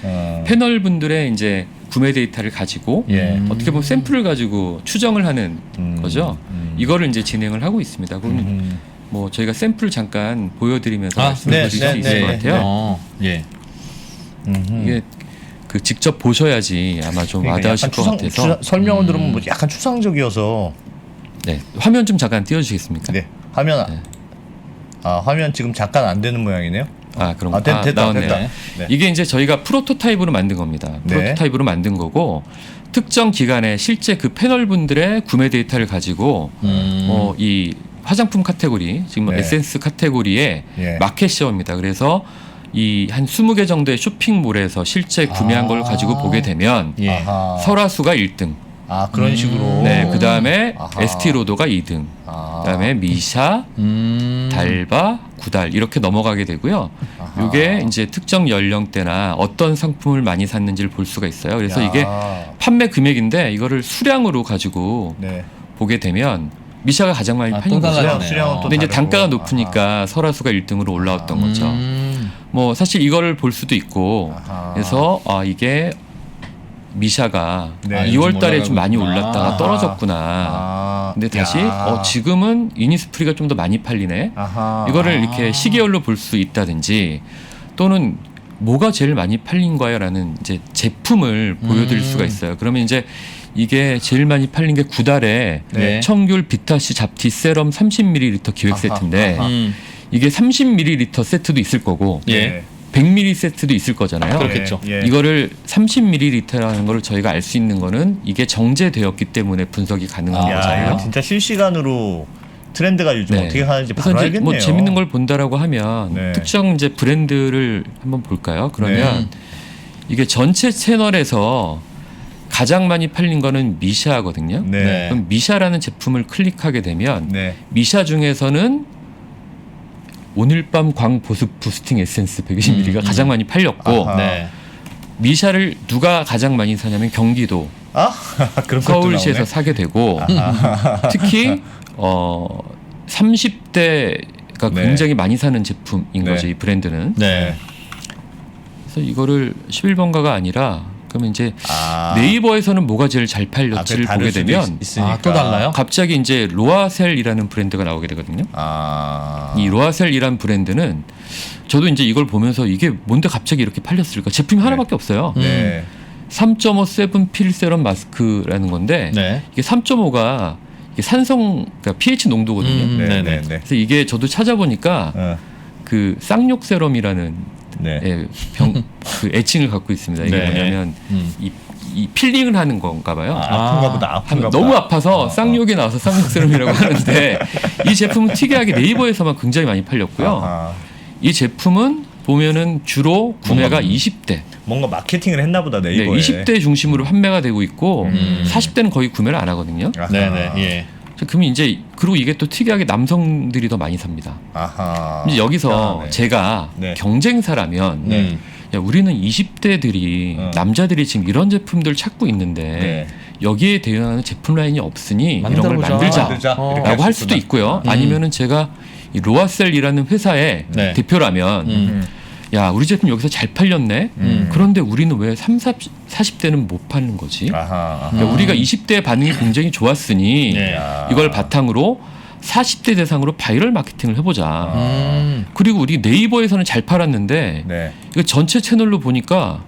Speaker 2: 패널 분들의 이제 구매 데이터를 가지고 어떻게 보면 샘플을 가지고 추정을 하는 거죠. 이거를 이제 진행을 하고 있습니다. 그럼 뭐 저희가 샘플을 잠깐 보여드리면서 말씀드릴 수 있을 것 같아요. 이게 그 직접 보셔야지 아마 좀 와닿으실 것 같아서.
Speaker 3: 설명을 들으면 뭐 약간 추상적이어서.
Speaker 2: 네, 화면 좀 잠깐 띄워주시겠습니까?
Speaker 3: 네, 화면 화면 지금 잠깐 안 되는 모양이네요.
Speaker 2: 그럼
Speaker 3: 됐다.
Speaker 2: 나왔네요. 네. 이게 이제 저희가 프로토타입으로 만든 겁니다. 프로토타입으로 만든 거고 특정 기간에 실제 그 패널 분들의 구매 데이터를 가지고 이 화장품 카테고리 지금 에센스 카테고리의 마켓시어입니다. 그래서 이 한 20개 정도의 쇼핑몰에서 실제 구매한 걸 가지고 보게 되면 설화수가 1등.
Speaker 3: 그런 식으로.
Speaker 2: 네, 그 다음에 에스티로더가 2등. 그 다음에 미샤, 달바, 구달 이렇게 넘어가게 되고요. 이게 이제 특정 연령대나 어떤 상품을 많이 샀는지를 볼 수가 있어요. 그래서 이게 판매 금액인데 이거를 수량으로 가지고 보게 되면 미샤가 가장 많이 팔린 거죠. 근데 이제 단가가 높으니까 설화수가 1등으로 올라왔던 거죠. 뭐 사실 이거를 볼 수도 있고 그래서 이게 미샤가 2월 달에 좀 많이 올랐다가 떨어졌구나. 근데 다시 지금은 이니스프리가 좀 더 많이 팔리네. 이거를 이렇게 시계열로 볼 수 있다든지 또는 뭐가 제일 많이 팔린 거야 라는 이제 제품을 보여드릴 수가 있어요. 그러면 이제 이게 제일 많이 팔린 게 9달에
Speaker 4: 네.
Speaker 2: 청귤 비타C 잡티 세럼 30ml 기획 세트인데 이게 30ml 세트도 있을 거고
Speaker 4: 예.
Speaker 2: 100ml 세트도 있을 거잖아요.
Speaker 4: 그렇겠죠.
Speaker 3: 예.
Speaker 2: 이거를 30ml라는 걸 저희가 알 수 있는 거는 이게 정제되었기 때문에 분석이 가능한
Speaker 3: 야,
Speaker 2: 거잖아요.
Speaker 3: 이거 진짜 실시간으로 트렌드가 요즘
Speaker 2: 네.
Speaker 3: 어떻게 하는지
Speaker 2: 그래서
Speaker 3: 바로
Speaker 2: 이제
Speaker 3: 알겠네요.
Speaker 2: 뭐 재밌는 걸 본다라고 하면
Speaker 3: 네.
Speaker 2: 특정 이제 브랜드를 한번 볼까요? 그러면 이게 전체 채널에서 가장 많이 팔린 거는 미샤거든요.
Speaker 3: 네.
Speaker 2: 그럼 미샤라는 제품을 클릭하게 되면
Speaker 3: 네.
Speaker 2: 미샤 중에서는 오늘 밤 광 보습 부스팅 에센스 120ml가 가장 많이 팔렸고
Speaker 3: 아하.
Speaker 4: 네. 미샤를
Speaker 2: 누가 가장 많이 사냐면 경기도
Speaker 3: 아 그런 것도
Speaker 2: 서울시에서
Speaker 3: 나오네.
Speaker 2: 사게 되고 특히 30대가
Speaker 3: 네.
Speaker 2: 굉장히 많이 사는 제품인
Speaker 3: 네.
Speaker 2: 거죠. 이 브랜드는.
Speaker 4: 네.
Speaker 2: 그래서 이거를 11번가가 아니라 그러면 이제
Speaker 3: 아.
Speaker 2: 네이버에서는 뭐가 제일 잘 팔렸지를
Speaker 3: 다를
Speaker 2: 보게
Speaker 3: 수도
Speaker 2: 되면
Speaker 3: 있으니까.
Speaker 4: 아, 또 달라요?
Speaker 2: 갑자기 이제 로아셀이라는 브랜드가 나오게 되거든요.
Speaker 3: 아.
Speaker 2: 이 로아셀이라는 브랜드는 저도 이제 이걸 보면서 이게 뭔데 갑자기 이렇게 팔렸을까? 제품이 하나밖에 없어요.
Speaker 3: 네.
Speaker 2: 3.5 세븐 필 세럼 마스크라는 건데
Speaker 4: 네.
Speaker 2: 이게 3.5가 이게 산성 그러니까 pH 농도거든요.
Speaker 3: 네,
Speaker 4: 네네.
Speaker 3: 네, 네.
Speaker 2: 그래서 이게 저도 찾아보니까
Speaker 3: 어.
Speaker 2: 그 쌍욕 세럼이라는
Speaker 3: 네.
Speaker 2: 예, 그 애칭을 갖고 있습니다. 이게
Speaker 4: 네.
Speaker 2: 뭐냐면 이 필링을 하는 건가 봐요.
Speaker 3: 아픈가 보다. 아픈가
Speaker 2: 하면
Speaker 3: 보다.
Speaker 2: 너무 아파서 쌍욕이 나와서 쌍욕 세럼이라고 하는데 이 제품은 특이하게 네이버에서만 굉장히 많이 팔렸고요.
Speaker 3: 아하.
Speaker 2: 이 제품은 보면은 주로 구매가 20대,
Speaker 3: 뭔가 마케팅을 했나 보다
Speaker 2: 네,
Speaker 3: 네이버에.
Speaker 2: 20대 중심으로 판매가 되고 있고 40대는 거의 구매를 안 하거든요.
Speaker 3: 아하.
Speaker 4: 네네. 예.
Speaker 2: 그럼 이제 그리고 이게 또 특이하게 남성들이 더 많이 삽니다.
Speaker 3: 아하.
Speaker 2: 이제 여기서
Speaker 3: 네.
Speaker 2: 제가
Speaker 3: 네.
Speaker 2: 경쟁사라면
Speaker 3: 네.
Speaker 2: 야, 우리는 20대들이 남자들이 지금 이런 제품들 찾고 있는데
Speaker 3: 네.
Speaker 2: 여기에 대응하는 제품 라인이 없으니 이런 걸
Speaker 4: 만들어보자.
Speaker 2: 만들자라고
Speaker 3: 이렇게
Speaker 2: 할 수도 있고요. 아니면은 제가 이 로아셀이라는 회사의
Speaker 4: 네.
Speaker 2: 대표라면 야 우리 제품 여기서 잘 팔렸네. 그런데 우리는 왜 40대는 못 파는 거지?
Speaker 3: 아하.
Speaker 2: 그러니까 우리가 20대 반응이 굉장히 좋았으니
Speaker 4: 네.
Speaker 2: 이걸 바탕으로 40대 대상으로 바이럴 마케팅을 해보자.
Speaker 4: 음.
Speaker 2: 그리고 우리 네이버에서는 잘 팔았는데
Speaker 3: 네.
Speaker 2: 이거 전체 채널로 보니까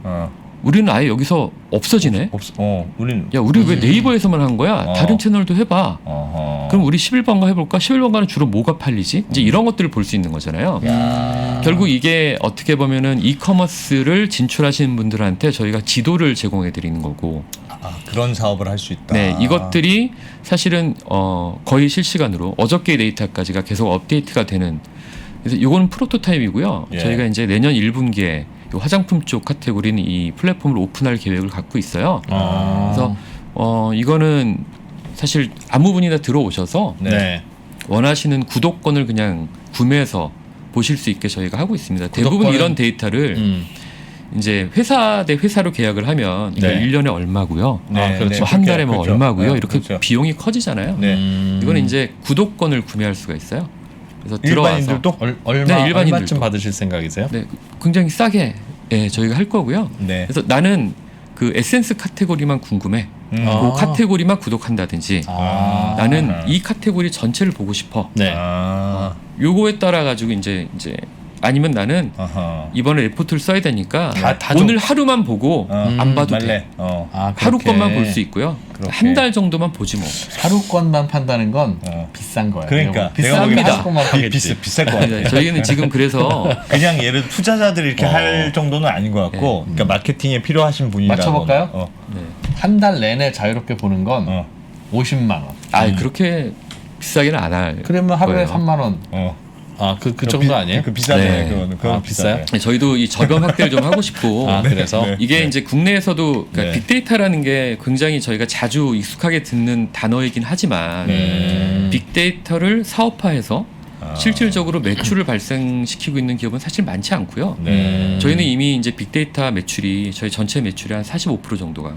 Speaker 2: 우리는 아예 여기서 없어지네.
Speaker 3: 우린.
Speaker 2: 야 우리 왜 네이버에서만 한 거야?
Speaker 3: 어.
Speaker 2: 다른 채널도 해봐.
Speaker 3: 어허.
Speaker 2: 그럼 우리 11번가 해볼까? 11번가는 주로 뭐가 팔리지? 이제 이런 것들을 볼 수 있는 거잖아요. 결국 이게 어떻게 보면은 이커머스를 진출하시는 분들한테 저희가 지도를 제공해 드리는 거고,
Speaker 3: 그런 사업을 할 수 있다.
Speaker 2: 네 이것들이 사실은 거의 실시간으로 어저께 데이터까지가 계속 업데이트가 되는. 그래서 이거는 프로토타입이고요.
Speaker 3: 예.
Speaker 2: 저희가 이제 내년 1분기에 화장품 쪽 카테고리는 이 플랫폼을 오픈할 계획을 갖고 있어요. 그래서 이거는 사실 아무 분이나 들어오셔서
Speaker 4: 네.
Speaker 2: 원하시는 구독권을 그냥 구매해서 보실 수 있게 저희가 하고 있습니다. 대부분
Speaker 4: 구독권은-
Speaker 2: 이런 데이터를 이제 회사 대 회사로 계약을 하면 이게
Speaker 4: 네.
Speaker 2: 1년에 얼마고요.
Speaker 3: 네,
Speaker 4: 그렇죠.
Speaker 2: 한 달에 뭐
Speaker 3: 그렇죠.
Speaker 2: 얼마고요.
Speaker 3: 네,
Speaker 2: 이렇게
Speaker 3: 그렇죠.
Speaker 2: 비용이 커지잖아요.
Speaker 3: 네.
Speaker 2: 이거는 이제 구독권을 구매할 수가 있어요. 그래서 들어와서
Speaker 3: 일반인들도?
Speaker 4: 얼마쯤
Speaker 2: 일반인들도.
Speaker 4: 받으실 생각이세요?
Speaker 2: 네, 굉장히 싸게 저희가 할 거고요.
Speaker 3: 네.
Speaker 2: 그래서 나는 그 에센스 카테고리만 궁금해. 그 카테고리만 구독한다든지 나는 이 카테고리 전체를 보고 싶어.
Speaker 4: 네.
Speaker 2: 요거에 따라 가지고 이제 아니면 나는
Speaker 3: 아하.
Speaker 2: 이번에 리포트를 써야 되니까
Speaker 4: 다
Speaker 2: 오늘 하루만 보고 안 봐도
Speaker 3: 말래.
Speaker 2: 돼. 하루
Speaker 4: 그렇게.
Speaker 2: 것만 볼 수 있고요.
Speaker 3: 그렇게.
Speaker 2: 한 달 정도만 보지 뭐.
Speaker 4: 하루권만 판다는 건 비싼 거예요.
Speaker 3: 그러니까
Speaker 4: 비쌉니다.
Speaker 2: 보기엔
Speaker 4: 하루권만 파겠지.
Speaker 3: 비쌀 것 같아.
Speaker 2: 네, 저희는 지금 그래서
Speaker 3: 그냥 예를 들어 투자자들이 이렇게 할 정도는 아닌 것 같고, 그러니까 마케팅에 필요하신 분이라고.
Speaker 4: 맞춰볼까요? 한 달 내내 자유롭게 보는 건 50만 원.
Speaker 2: 그렇게 비싸게는 안 할.
Speaker 4: 그러면 하루에
Speaker 2: 거예요.
Speaker 4: 3만 원. 그 정도 아니에요?
Speaker 3: 그 비싸네.
Speaker 2: 네.
Speaker 3: 그건
Speaker 4: 비싸요?
Speaker 3: 비싸네.
Speaker 2: 저희도 이 저변 확대를 좀 하고 싶고
Speaker 4: 그래서
Speaker 3: 네.
Speaker 2: 이게 이제 국내에서도 그러니까
Speaker 3: 네.
Speaker 2: 빅데이터라는 게 굉장히 저희가 자주 익숙하게 듣는 단어이긴 하지만 빅데이터를 사업화해서 실질적으로 매출을 발생시키고 있는 기업은 사실 많지 않고요. 저희는 이미 이제 빅데이터 매출이 저희 전체 매출의 한 45% 정도가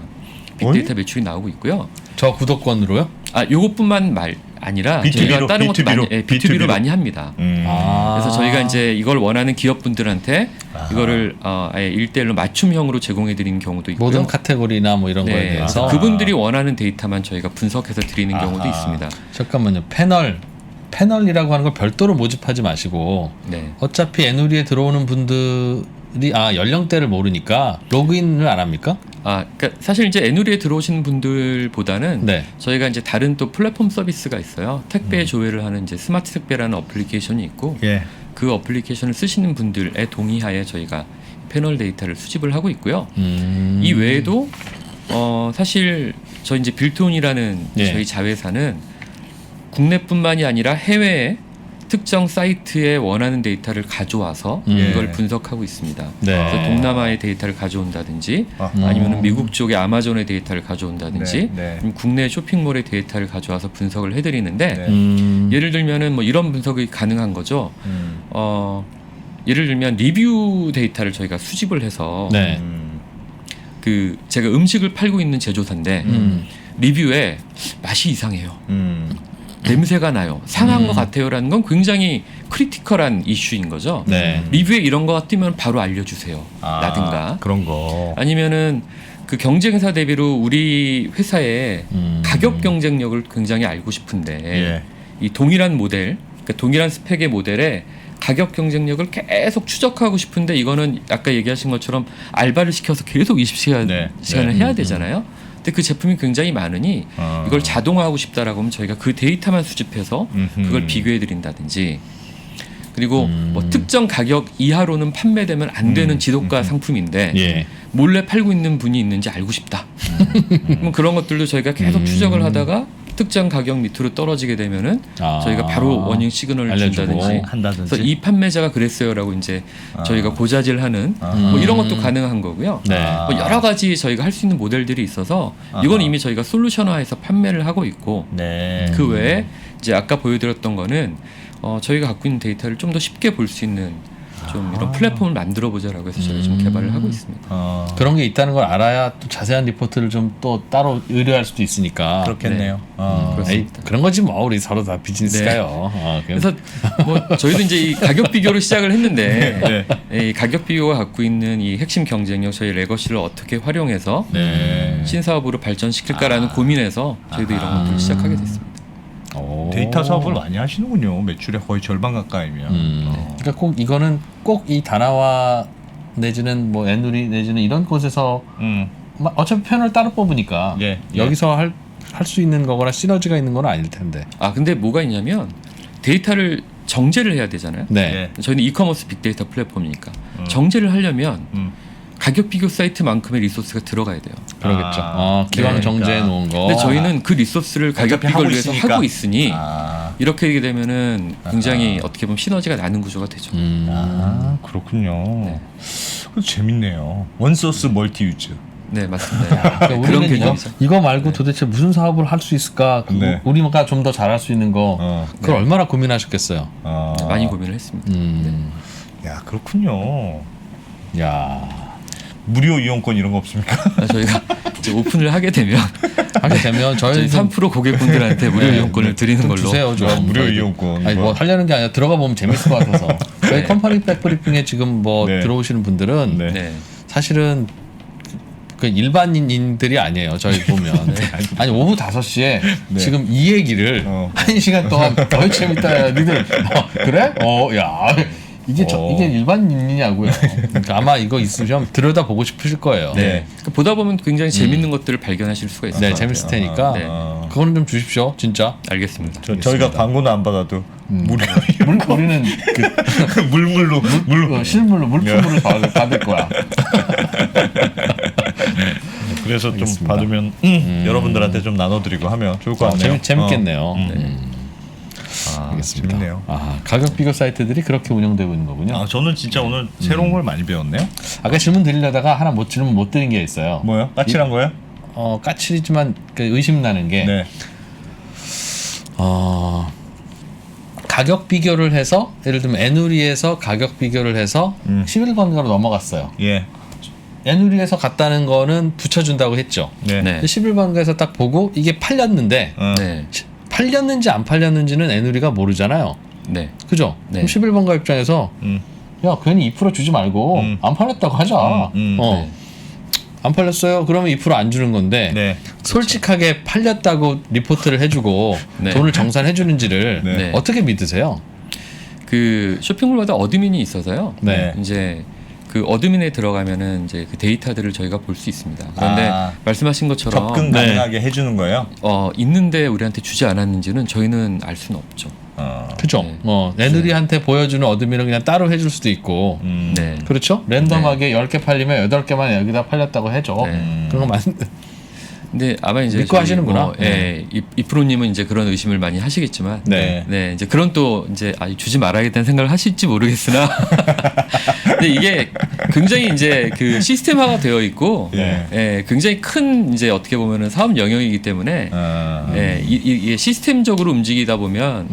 Speaker 2: 빅데이터 매출이 나오고 있고요.
Speaker 4: 저 구독권으로요?
Speaker 2: 요것뿐만 아니라
Speaker 3: B2B 로,
Speaker 2: 저희가 다른 것도 많이
Speaker 3: B2B 로.
Speaker 2: B2B로 많이 합니다. 그래서 저희가 이제 이걸 원하는 기업분들한테 이거를 아예 1대1로 맞춤형으로 제공해 드리는 경우도 있고요.
Speaker 4: 모든 카테고리나 뭐 이런 거에
Speaker 2: 네,
Speaker 4: 대해서
Speaker 2: 그분들이 원하는 데이터만 저희가 분석해서 드리는 경우도 있습니다.
Speaker 4: 잠깐만요. 패널이라고 하는 걸 별도로 모집하지 마시고
Speaker 2: 네.
Speaker 4: 어차피 애누리에 들어오는 분들 연령대를 모르니까 로그인을 안 합니까?
Speaker 2: 그러니까 사실 이제 애누리에 들어오시는 분들보다는
Speaker 4: 네.
Speaker 2: 저희가 이제 다른 또 플랫폼 서비스가 있어요. 택배 조회를 하는 이제 스마트 택배라는 어플리케이션이 있고
Speaker 3: 예.
Speaker 2: 그 어플리케이션을 쓰시는 분들의 동의하에 저희가 패널 데이터를 수집을 하고 있고요. 이 외에도 사실 저희 이제 빌트온이라는
Speaker 4: 예.
Speaker 2: 저희 자회사는 국내뿐만이 아니라 해외에 특정 사이트에 원하는 데이터를 가져와서 이걸 분석하고 있습니다.
Speaker 4: 네.
Speaker 2: 그래서 동남아의 데이터를 가져온다든지 아니면 미국 쪽의 아마존의 데이터를 가져온다든지 아니면 국내 쇼핑몰의 데이터를 가져와서 분석을 해드리는데 예를 들면은 뭐 이런 분석이 가능한 거죠. 예를 들면 리뷰 데이터를 저희가 수집을 해서
Speaker 4: 네.
Speaker 2: 그 제가 음식을 팔고 있는 제조사인데 리뷰에 맛이 이상해요. 냄새가 나요. 상한 것 같아요라는 건 굉장히 크리티컬한 이슈인 거죠.
Speaker 4: 네.
Speaker 2: 리뷰에 이런 거가 뜨면 바로 알려주세요. 라든가
Speaker 3: 그런 거.
Speaker 2: 아니면은 그 경쟁사 대비로 우리 회사의 가격 경쟁력을 굉장히 알고 싶은데
Speaker 3: 예.
Speaker 2: 이 동일한 모델, 그러니까 동일한 스펙의 모델에 가격 경쟁력을 계속 추적하고 싶은데 이거는 아까 얘기하신 것처럼 알바를 시켜서 계속 20시간을 해야 되잖아요. 근데 그 제품이 굉장히 많으니 이걸 자동화하고 싶다라고 하면 저희가 그 데이터만 수집해서 그걸 비교해 드린다든지 그리고 뭐 특정 가격 이하로는 판매되면 안 되는 지도가 상품인데
Speaker 4: 예.
Speaker 2: 몰래 팔고 있는 분이 있는지 알고 싶다. 그럼 그런 것들도 저희가 계속 추적을 하다가 특정 가격 밑으로 떨어지게 되면은 저희가 바로 워닝 시그널을 준다든지 그래서 이 판매자가 그랬어요라고 이제 저희가 고자질하는 뭐 이런 것도 가능한 거고요.
Speaker 4: 네.
Speaker 2: 뭐 여러 가지 저희가 할 수 있는 모델들이 있어서 이건 이미 저희가 솔루션화해서 판매를 하고 있고 그 외에 이제 아까 보여드렸던 거는 저희가 갖고 있는 데이터를 좀 더 쉽게 볼 수 있는 좀 이런 플랫폼을 만들어보자라고 해서 저희가 지금 개발을 하고 있습니다.
Speaker 4: 그런 게 있다는 걸 알아야 또 자세한 리포트를 좀 또 따로 의뢰할 수도 있으니까.
Speaker 3: 그렇겠네요.
Speaker 2: 그렇습니다.
Speaker 4: 그런 거지 뭐 우리 서로 다 비즈니스가요.
Speaker 2: 그래서 뭐 저희도 이제 이 가격 비교로 시작을 했는데 이 가격 비교가 갖고 있는 이 핵심 경쟁력 저희 레거시를 어떻게 활용해서 신사업으로 발전시킬까라는 고민에서 저희도 이런 것들을 시작하게 됐습니다.
Speaker 3: 데이터 사업을 많이 하시는군요. 매출의 거의 절반 가까이면.
Speaker 4: 그러니까 꼭 이거는 꼭 이 다나와 내지는 뭐 애누리 내지는 이런 곳에서 어차피 편을 따로 뽑으니까 여기서 할 수 있는 거거나 시너지가 있는 건 아닐 텐데.
Speaker 2: 근데 뭐가 있냐면 데이터를 정제를 해야 되잖아요.
Speaker 4: 네.
Speaker 2: 저희는 이커머스 빅데이터 플랫폼이니까 정제를 하려면 가격 비교 사이트만큼의 리소스가 들어가야 돼요.
Speaker 4: 그러겠죠. 기왕 정제해 놓은 거.
Speaker 2: 근데 저희는 그 리소스를 가격 비교를 위해서 하고 있으니 이렇게 되게 되면은 굉장히 어떻게 보면 시너지가 나는 구조가 되죠.
Speaker 3: 그렇군요. 재밌네요. 원소스 멀티 유즈.
Speaker 2: 네, 맞습니다.
Speaker 4: 그러니까
Speaker 2: 그런
Speaker 4: 우리는
Speaker 2: 개념이죠.
Speaker 4: 이거 말고 도대체 무슨 사업을 할 수 있을까? 우리가 좀 더 잘할 수 있는 거. 그걸 얼마나 고민하셨겠어요.
Speaker 2: 많이 고민을 했습니다.
Speaker 3: 야, 그렇군요.
Speaker 4: 야.
Speaker 3: 무료 이용권 이런 거 없습니까?
Speaker 2: 저희가 이제 오픈을 하게 되면 저희 3% 고객분들한테 무료 이용권을 드리는 걸로.
Speaker 4: 주세요,
Speaker 3: 무료 이용권.
Speaker 4: 아니 뭐 하려는 게 아니라 들어가 보면 재밌을 것 같아서. 저희 컴퍼니 백브리핑에 지금 뭐 들어오시는 분들은 사실은 그 일반인들이 아니에요. 저희 보면 아니 오후 5시에 지금 이 얘기를 1시간 동안 더 재밌다. 니들 그래? 야. 이게 일반인이냐고요. 그러니까 아마 이거 있으면 들여다 보고 싶으실 거예요.
Speaker 2: 그러니까 보다 보면 굉장히 재밌는 것들을 발견하실 수가 있어요.
Speaker 4: 네, 재밌을 테니까 그거는 좀 주십시오, 진짜.
Speaker 2: 알겠습니다.
Speaker 3: 저희가 광고는 안 받아도 무료
Speaker 4: 우리는
Speaker 3: 물물로
Speaker 4: 실물로 물품으로 받을 거야.
Speaker 3: 그래서 좀 받으면 여러분들한테 좀 나눠드리고 하면 좋을 것 같네요.
Speaker 4: 재밌겠네요.
Speaker 3: 알겠습니다. 재밌네요.
Speaker 4: 가격 비교 사이트들이 그렇게 운영되고 있는 거군요.
Speaker 3: 저는 진짜 오늘 새로운 걸 많이 배웠네요.
Speaker 4: 아까 질문 드리려다가 하나 질문 못 드린 게 있어요.
Speaker 3: 뭐요? 까칠한 거요?
Speaker 4: 까칠이지만 의심 나는 게 가격 비교를 해서 예를 들면 애누리에서 가격 비교를 해서 11번가로 넘어갔어요. 애누리에서 갔다는 거는 붙여준다고 했죠. 11번가에서 딱 보고 이게 팔렸는데 팔렸는지 안 팔렸는지는 애누리가 모르잖아요. 그죠? 그럼 11번가 입장에서 야 괜히 2% 주지 말고 안 팔렸다고 하자. 안 팔렸어요? 그러면 2% 안 주는 건데 솔직하게 팔렸다고 리포트를 해주고 돈을 정산해주는지를 어떻게 믿으세요?
Speaker 2: 그 쇼핑몰마다 어드민이 있어서요. 이제 그 어드민에 들어가면은 이제 그 데이터들을 저희가 볼 수 있습니다. 그런데 말씀하신 것처럼
Speaker 3: 접근 가능하게 해주는 거예요?
Speaker 2: 있는데 우리한테 주지 않았는지는 저희는 알 수는 없죠.
Speaker 4: 그죠. 애누리한테 보여주는 어드민은 그냥 따로 해줄 수도 있고.
Speaker 2: 네.
Speaker 4: 그렇죠. 랜덤하게 10개 팔리면 8개만 여기다 팔렸다고 해줘. 그런 거 맞는데.
Speaker 2: 근데 아마 이제
Speaker 4: 믿고 하시는구나.
Speaker 2: 이프로님은 이제 그런 의심을 많이 하시겠지만, 이제 그런 또 이제 주지 말아야겠다는 생각을 하실지 모르겠으나, 근데 이게 굉장히 이제 그 시스템화가 되어 있고, 굉장히 큰 이제 어떻게 보면은 사업 영역이기 때문에, 이게 시스템적으로 움직이다 보면,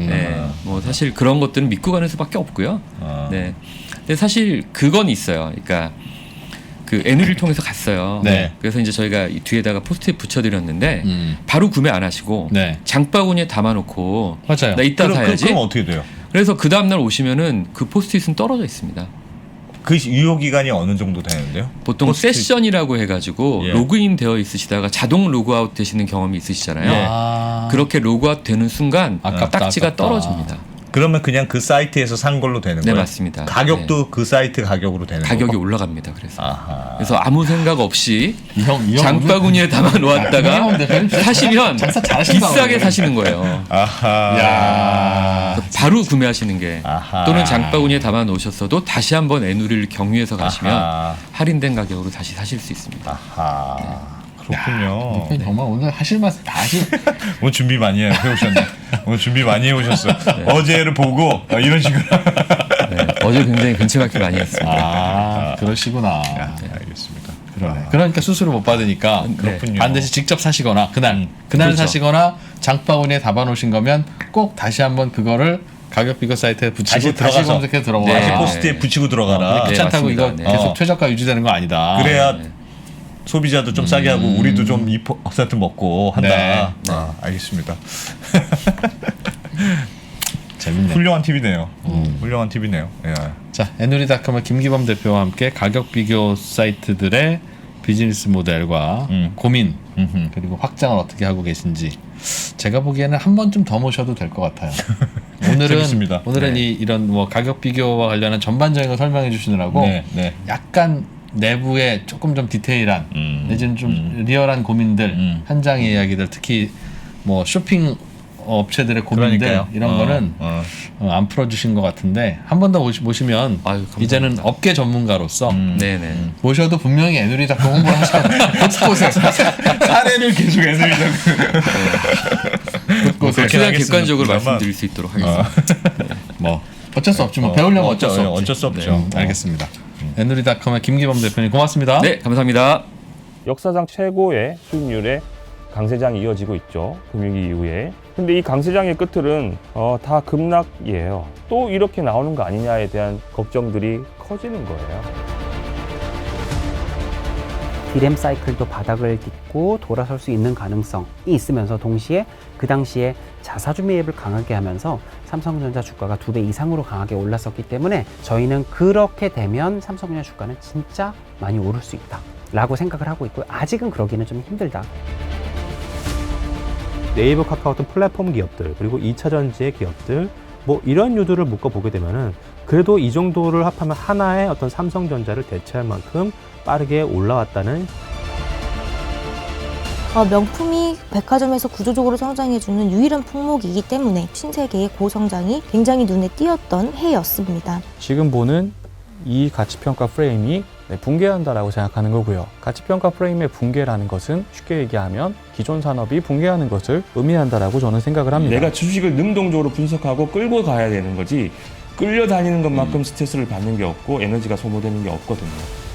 Speaker 2: 뭐 사실 그런 것들은 믿고 가는 수밖에 없고요. 근데 사실 그건 있어요. 그러니까. 그 애누리를 통해서 갔어요. 그래서 이제 저희가 뒤에다가 포스트잇 붙여드렸는데 바로 구매 안 하시고 장바구니에 담아놓고
Speaker 4: 맞아요.
Speaker 2: 나 이따 사야지.
Speaker 3: 그럼 어떻게 돼요?
Speaker 2: 그래서 그 다음날 오시면은 그 포스트잇은 떨어져 있습니다.
Speaker 3: 그 유효 기간이 어느 정도 되는데요?
Speaker 2: 보통 세션이라고 해가지고 로그인 되어 있으시다가 자동 로그아웃 되시는 경험이 있으시잖아요. 그렇게 로그아웃 되는 순간 딱지가 떨어집니다.
Speaker 3: 그러면 그냥 그 사이트에서 산 걸로 되는 거예요?
Speaker 2: 네, 맞습니다.
Speaker 3: 가격도 그 사이트 가격으로 되는 거예요?
Speaker 2: 가격이 올라갑니다. 그래서 아무 생각 없이 장바구니에 담아 놓았다가 사시면 비싸게 사시는 거예요. 바로 구매하시는 게 또는 장바구니에 담아 놓으셨어도 다시 한번 애누리를 경유해서 가시면 할인된 가격으로 다시 사실 수 있습니다.
Speaker 3: 그렇군요.
Speaker 4: 정말 오늘 하실 말씀 다 하시.
Speaker 3: 오늘 준비 많이 해오셨네. 오늘 준비 많이 해오셨어. 어제를 보고 이런 식으로.
Speaker 2: 어제 굉장히 근처맞게 많이 했습니다.
Speaker 4: 그러시구나.
Speaker 3: 알겠습니다.
Speaker 4: 그러니까 수수료 못 받으니까 반드시 직접 사시거나 그날 그렇죠. 사시거나 장바구니에 담아놓으신 거면 꼭 다시 한번 그거를 가격 비교 사이트에 붙이고 다시 검색해 들어가.
Speaker 3: 다시 포스트에 붙이고 들어가라.
Speaker 4: 귀찮다고 이거 계속 최저가 유지되는 거 아니다.
Speaker 3: 그래야 소비자도 좀 싸게 하고 우리도 좀 2% 먹고 한다. 알겠습니다.
Speaker 4: 재밌네.
Speaker 3: 훌륭한 팁이네요. 훌륭한 팁이네요.
Speaker 4: 자, 애누리닷컴의 김기범 대표와 함께 가격 비교 사이트들의 비즈니스 모델과 고민 그리고 확장을 어떻게 하고 계신지 제가 보기에는 한 번쯤 더 모셔도 될 것 같아요. 오늘은 이런 뭐 가격 비교와 관련한 전반적인 걸 설명해 주시느라고 약간 내부에 조금 좀 디테일한 내지는 좀 리얼한 고민들 현장의 이야기들 특히 뭐 쇼핑 업체들의 고민들 이런 거는 안 풀어주신 것 같은데 한 번 더 모시면 이제는 업계 전문가로서 모셔도 분명히 애누리닷컴 홍보를 하실 곳곳에 사례를 계속 애누리닷컴
Speaker 2: 최대한 객관적으로 말씀드릴 수 있도록 하겠습니다.
Speaker 4: 뭐 어쩔 수 없지 뭐 배우려면 어쩔 수
Speaker 3: 없죠.
Speaker 4: 알겠습니다. 애누리닷컴의 김기범 대표님 고맙습니다.
Speaker 2: 네, 감사합니다.
Speaker 5: 역사상 최고의 수익률의 강세장이 이어지고 있죠. 금융위기 이후에. 근데 이 강세장의 끝들은 다 급락이에요. 또 이렇게 나오는 거 아니냐에 대한 걱정들이 커지는 거예요.
Speaker 6: 디램 사이클도 바닥을 딛고 돌아설 수 있는 가능성이 있으면서 동시에 그 당시에 자사주 매입을 강하게 하면서 삼성전자 주가가 2배 이상으로 강하게 올랐었기 때문에 저희는 그렇게 되면 삼성전자 주가는 진짜 많이 오를 수 있다 라고 생각을 하고 있고요. 아직은 그러기는 좀 힘들다.
Speaker 7: 네이버, 카카오톡 플랫폼 기업들 그리고 2차전지의 기업들 뭐 이런 유두를 묶어보게 되면은 그래도 이 정도를 합하면 하나의 어떤 삼성전자를 대체할 만큼 빠르게 올라왔다는
Speaker 8: 명품이 백화점에서 구조적으로 성장해주는 유일한 품목이기 때문에 신세계의 고성장이 굉장히 눈에 띄었던 해였습니다.
Speaker 9: 지금 보는 이 가치평가 프레임이 붕괴한다라고 생각하는 거고요. 가치평가 프레임의 붕괴라는 것은 쉽게 얘기하면 기존 산업이 붕괴하는 것을 의미한다라고 저는 생각을 합니다.
Speaker 10: 내가 주식을 능동적으로 분석하고 끌고 가야 되는 거지 끌려다니는 것만큼 스트레스를 받는 게 없고 에너지가 소모되는 게 없거든요.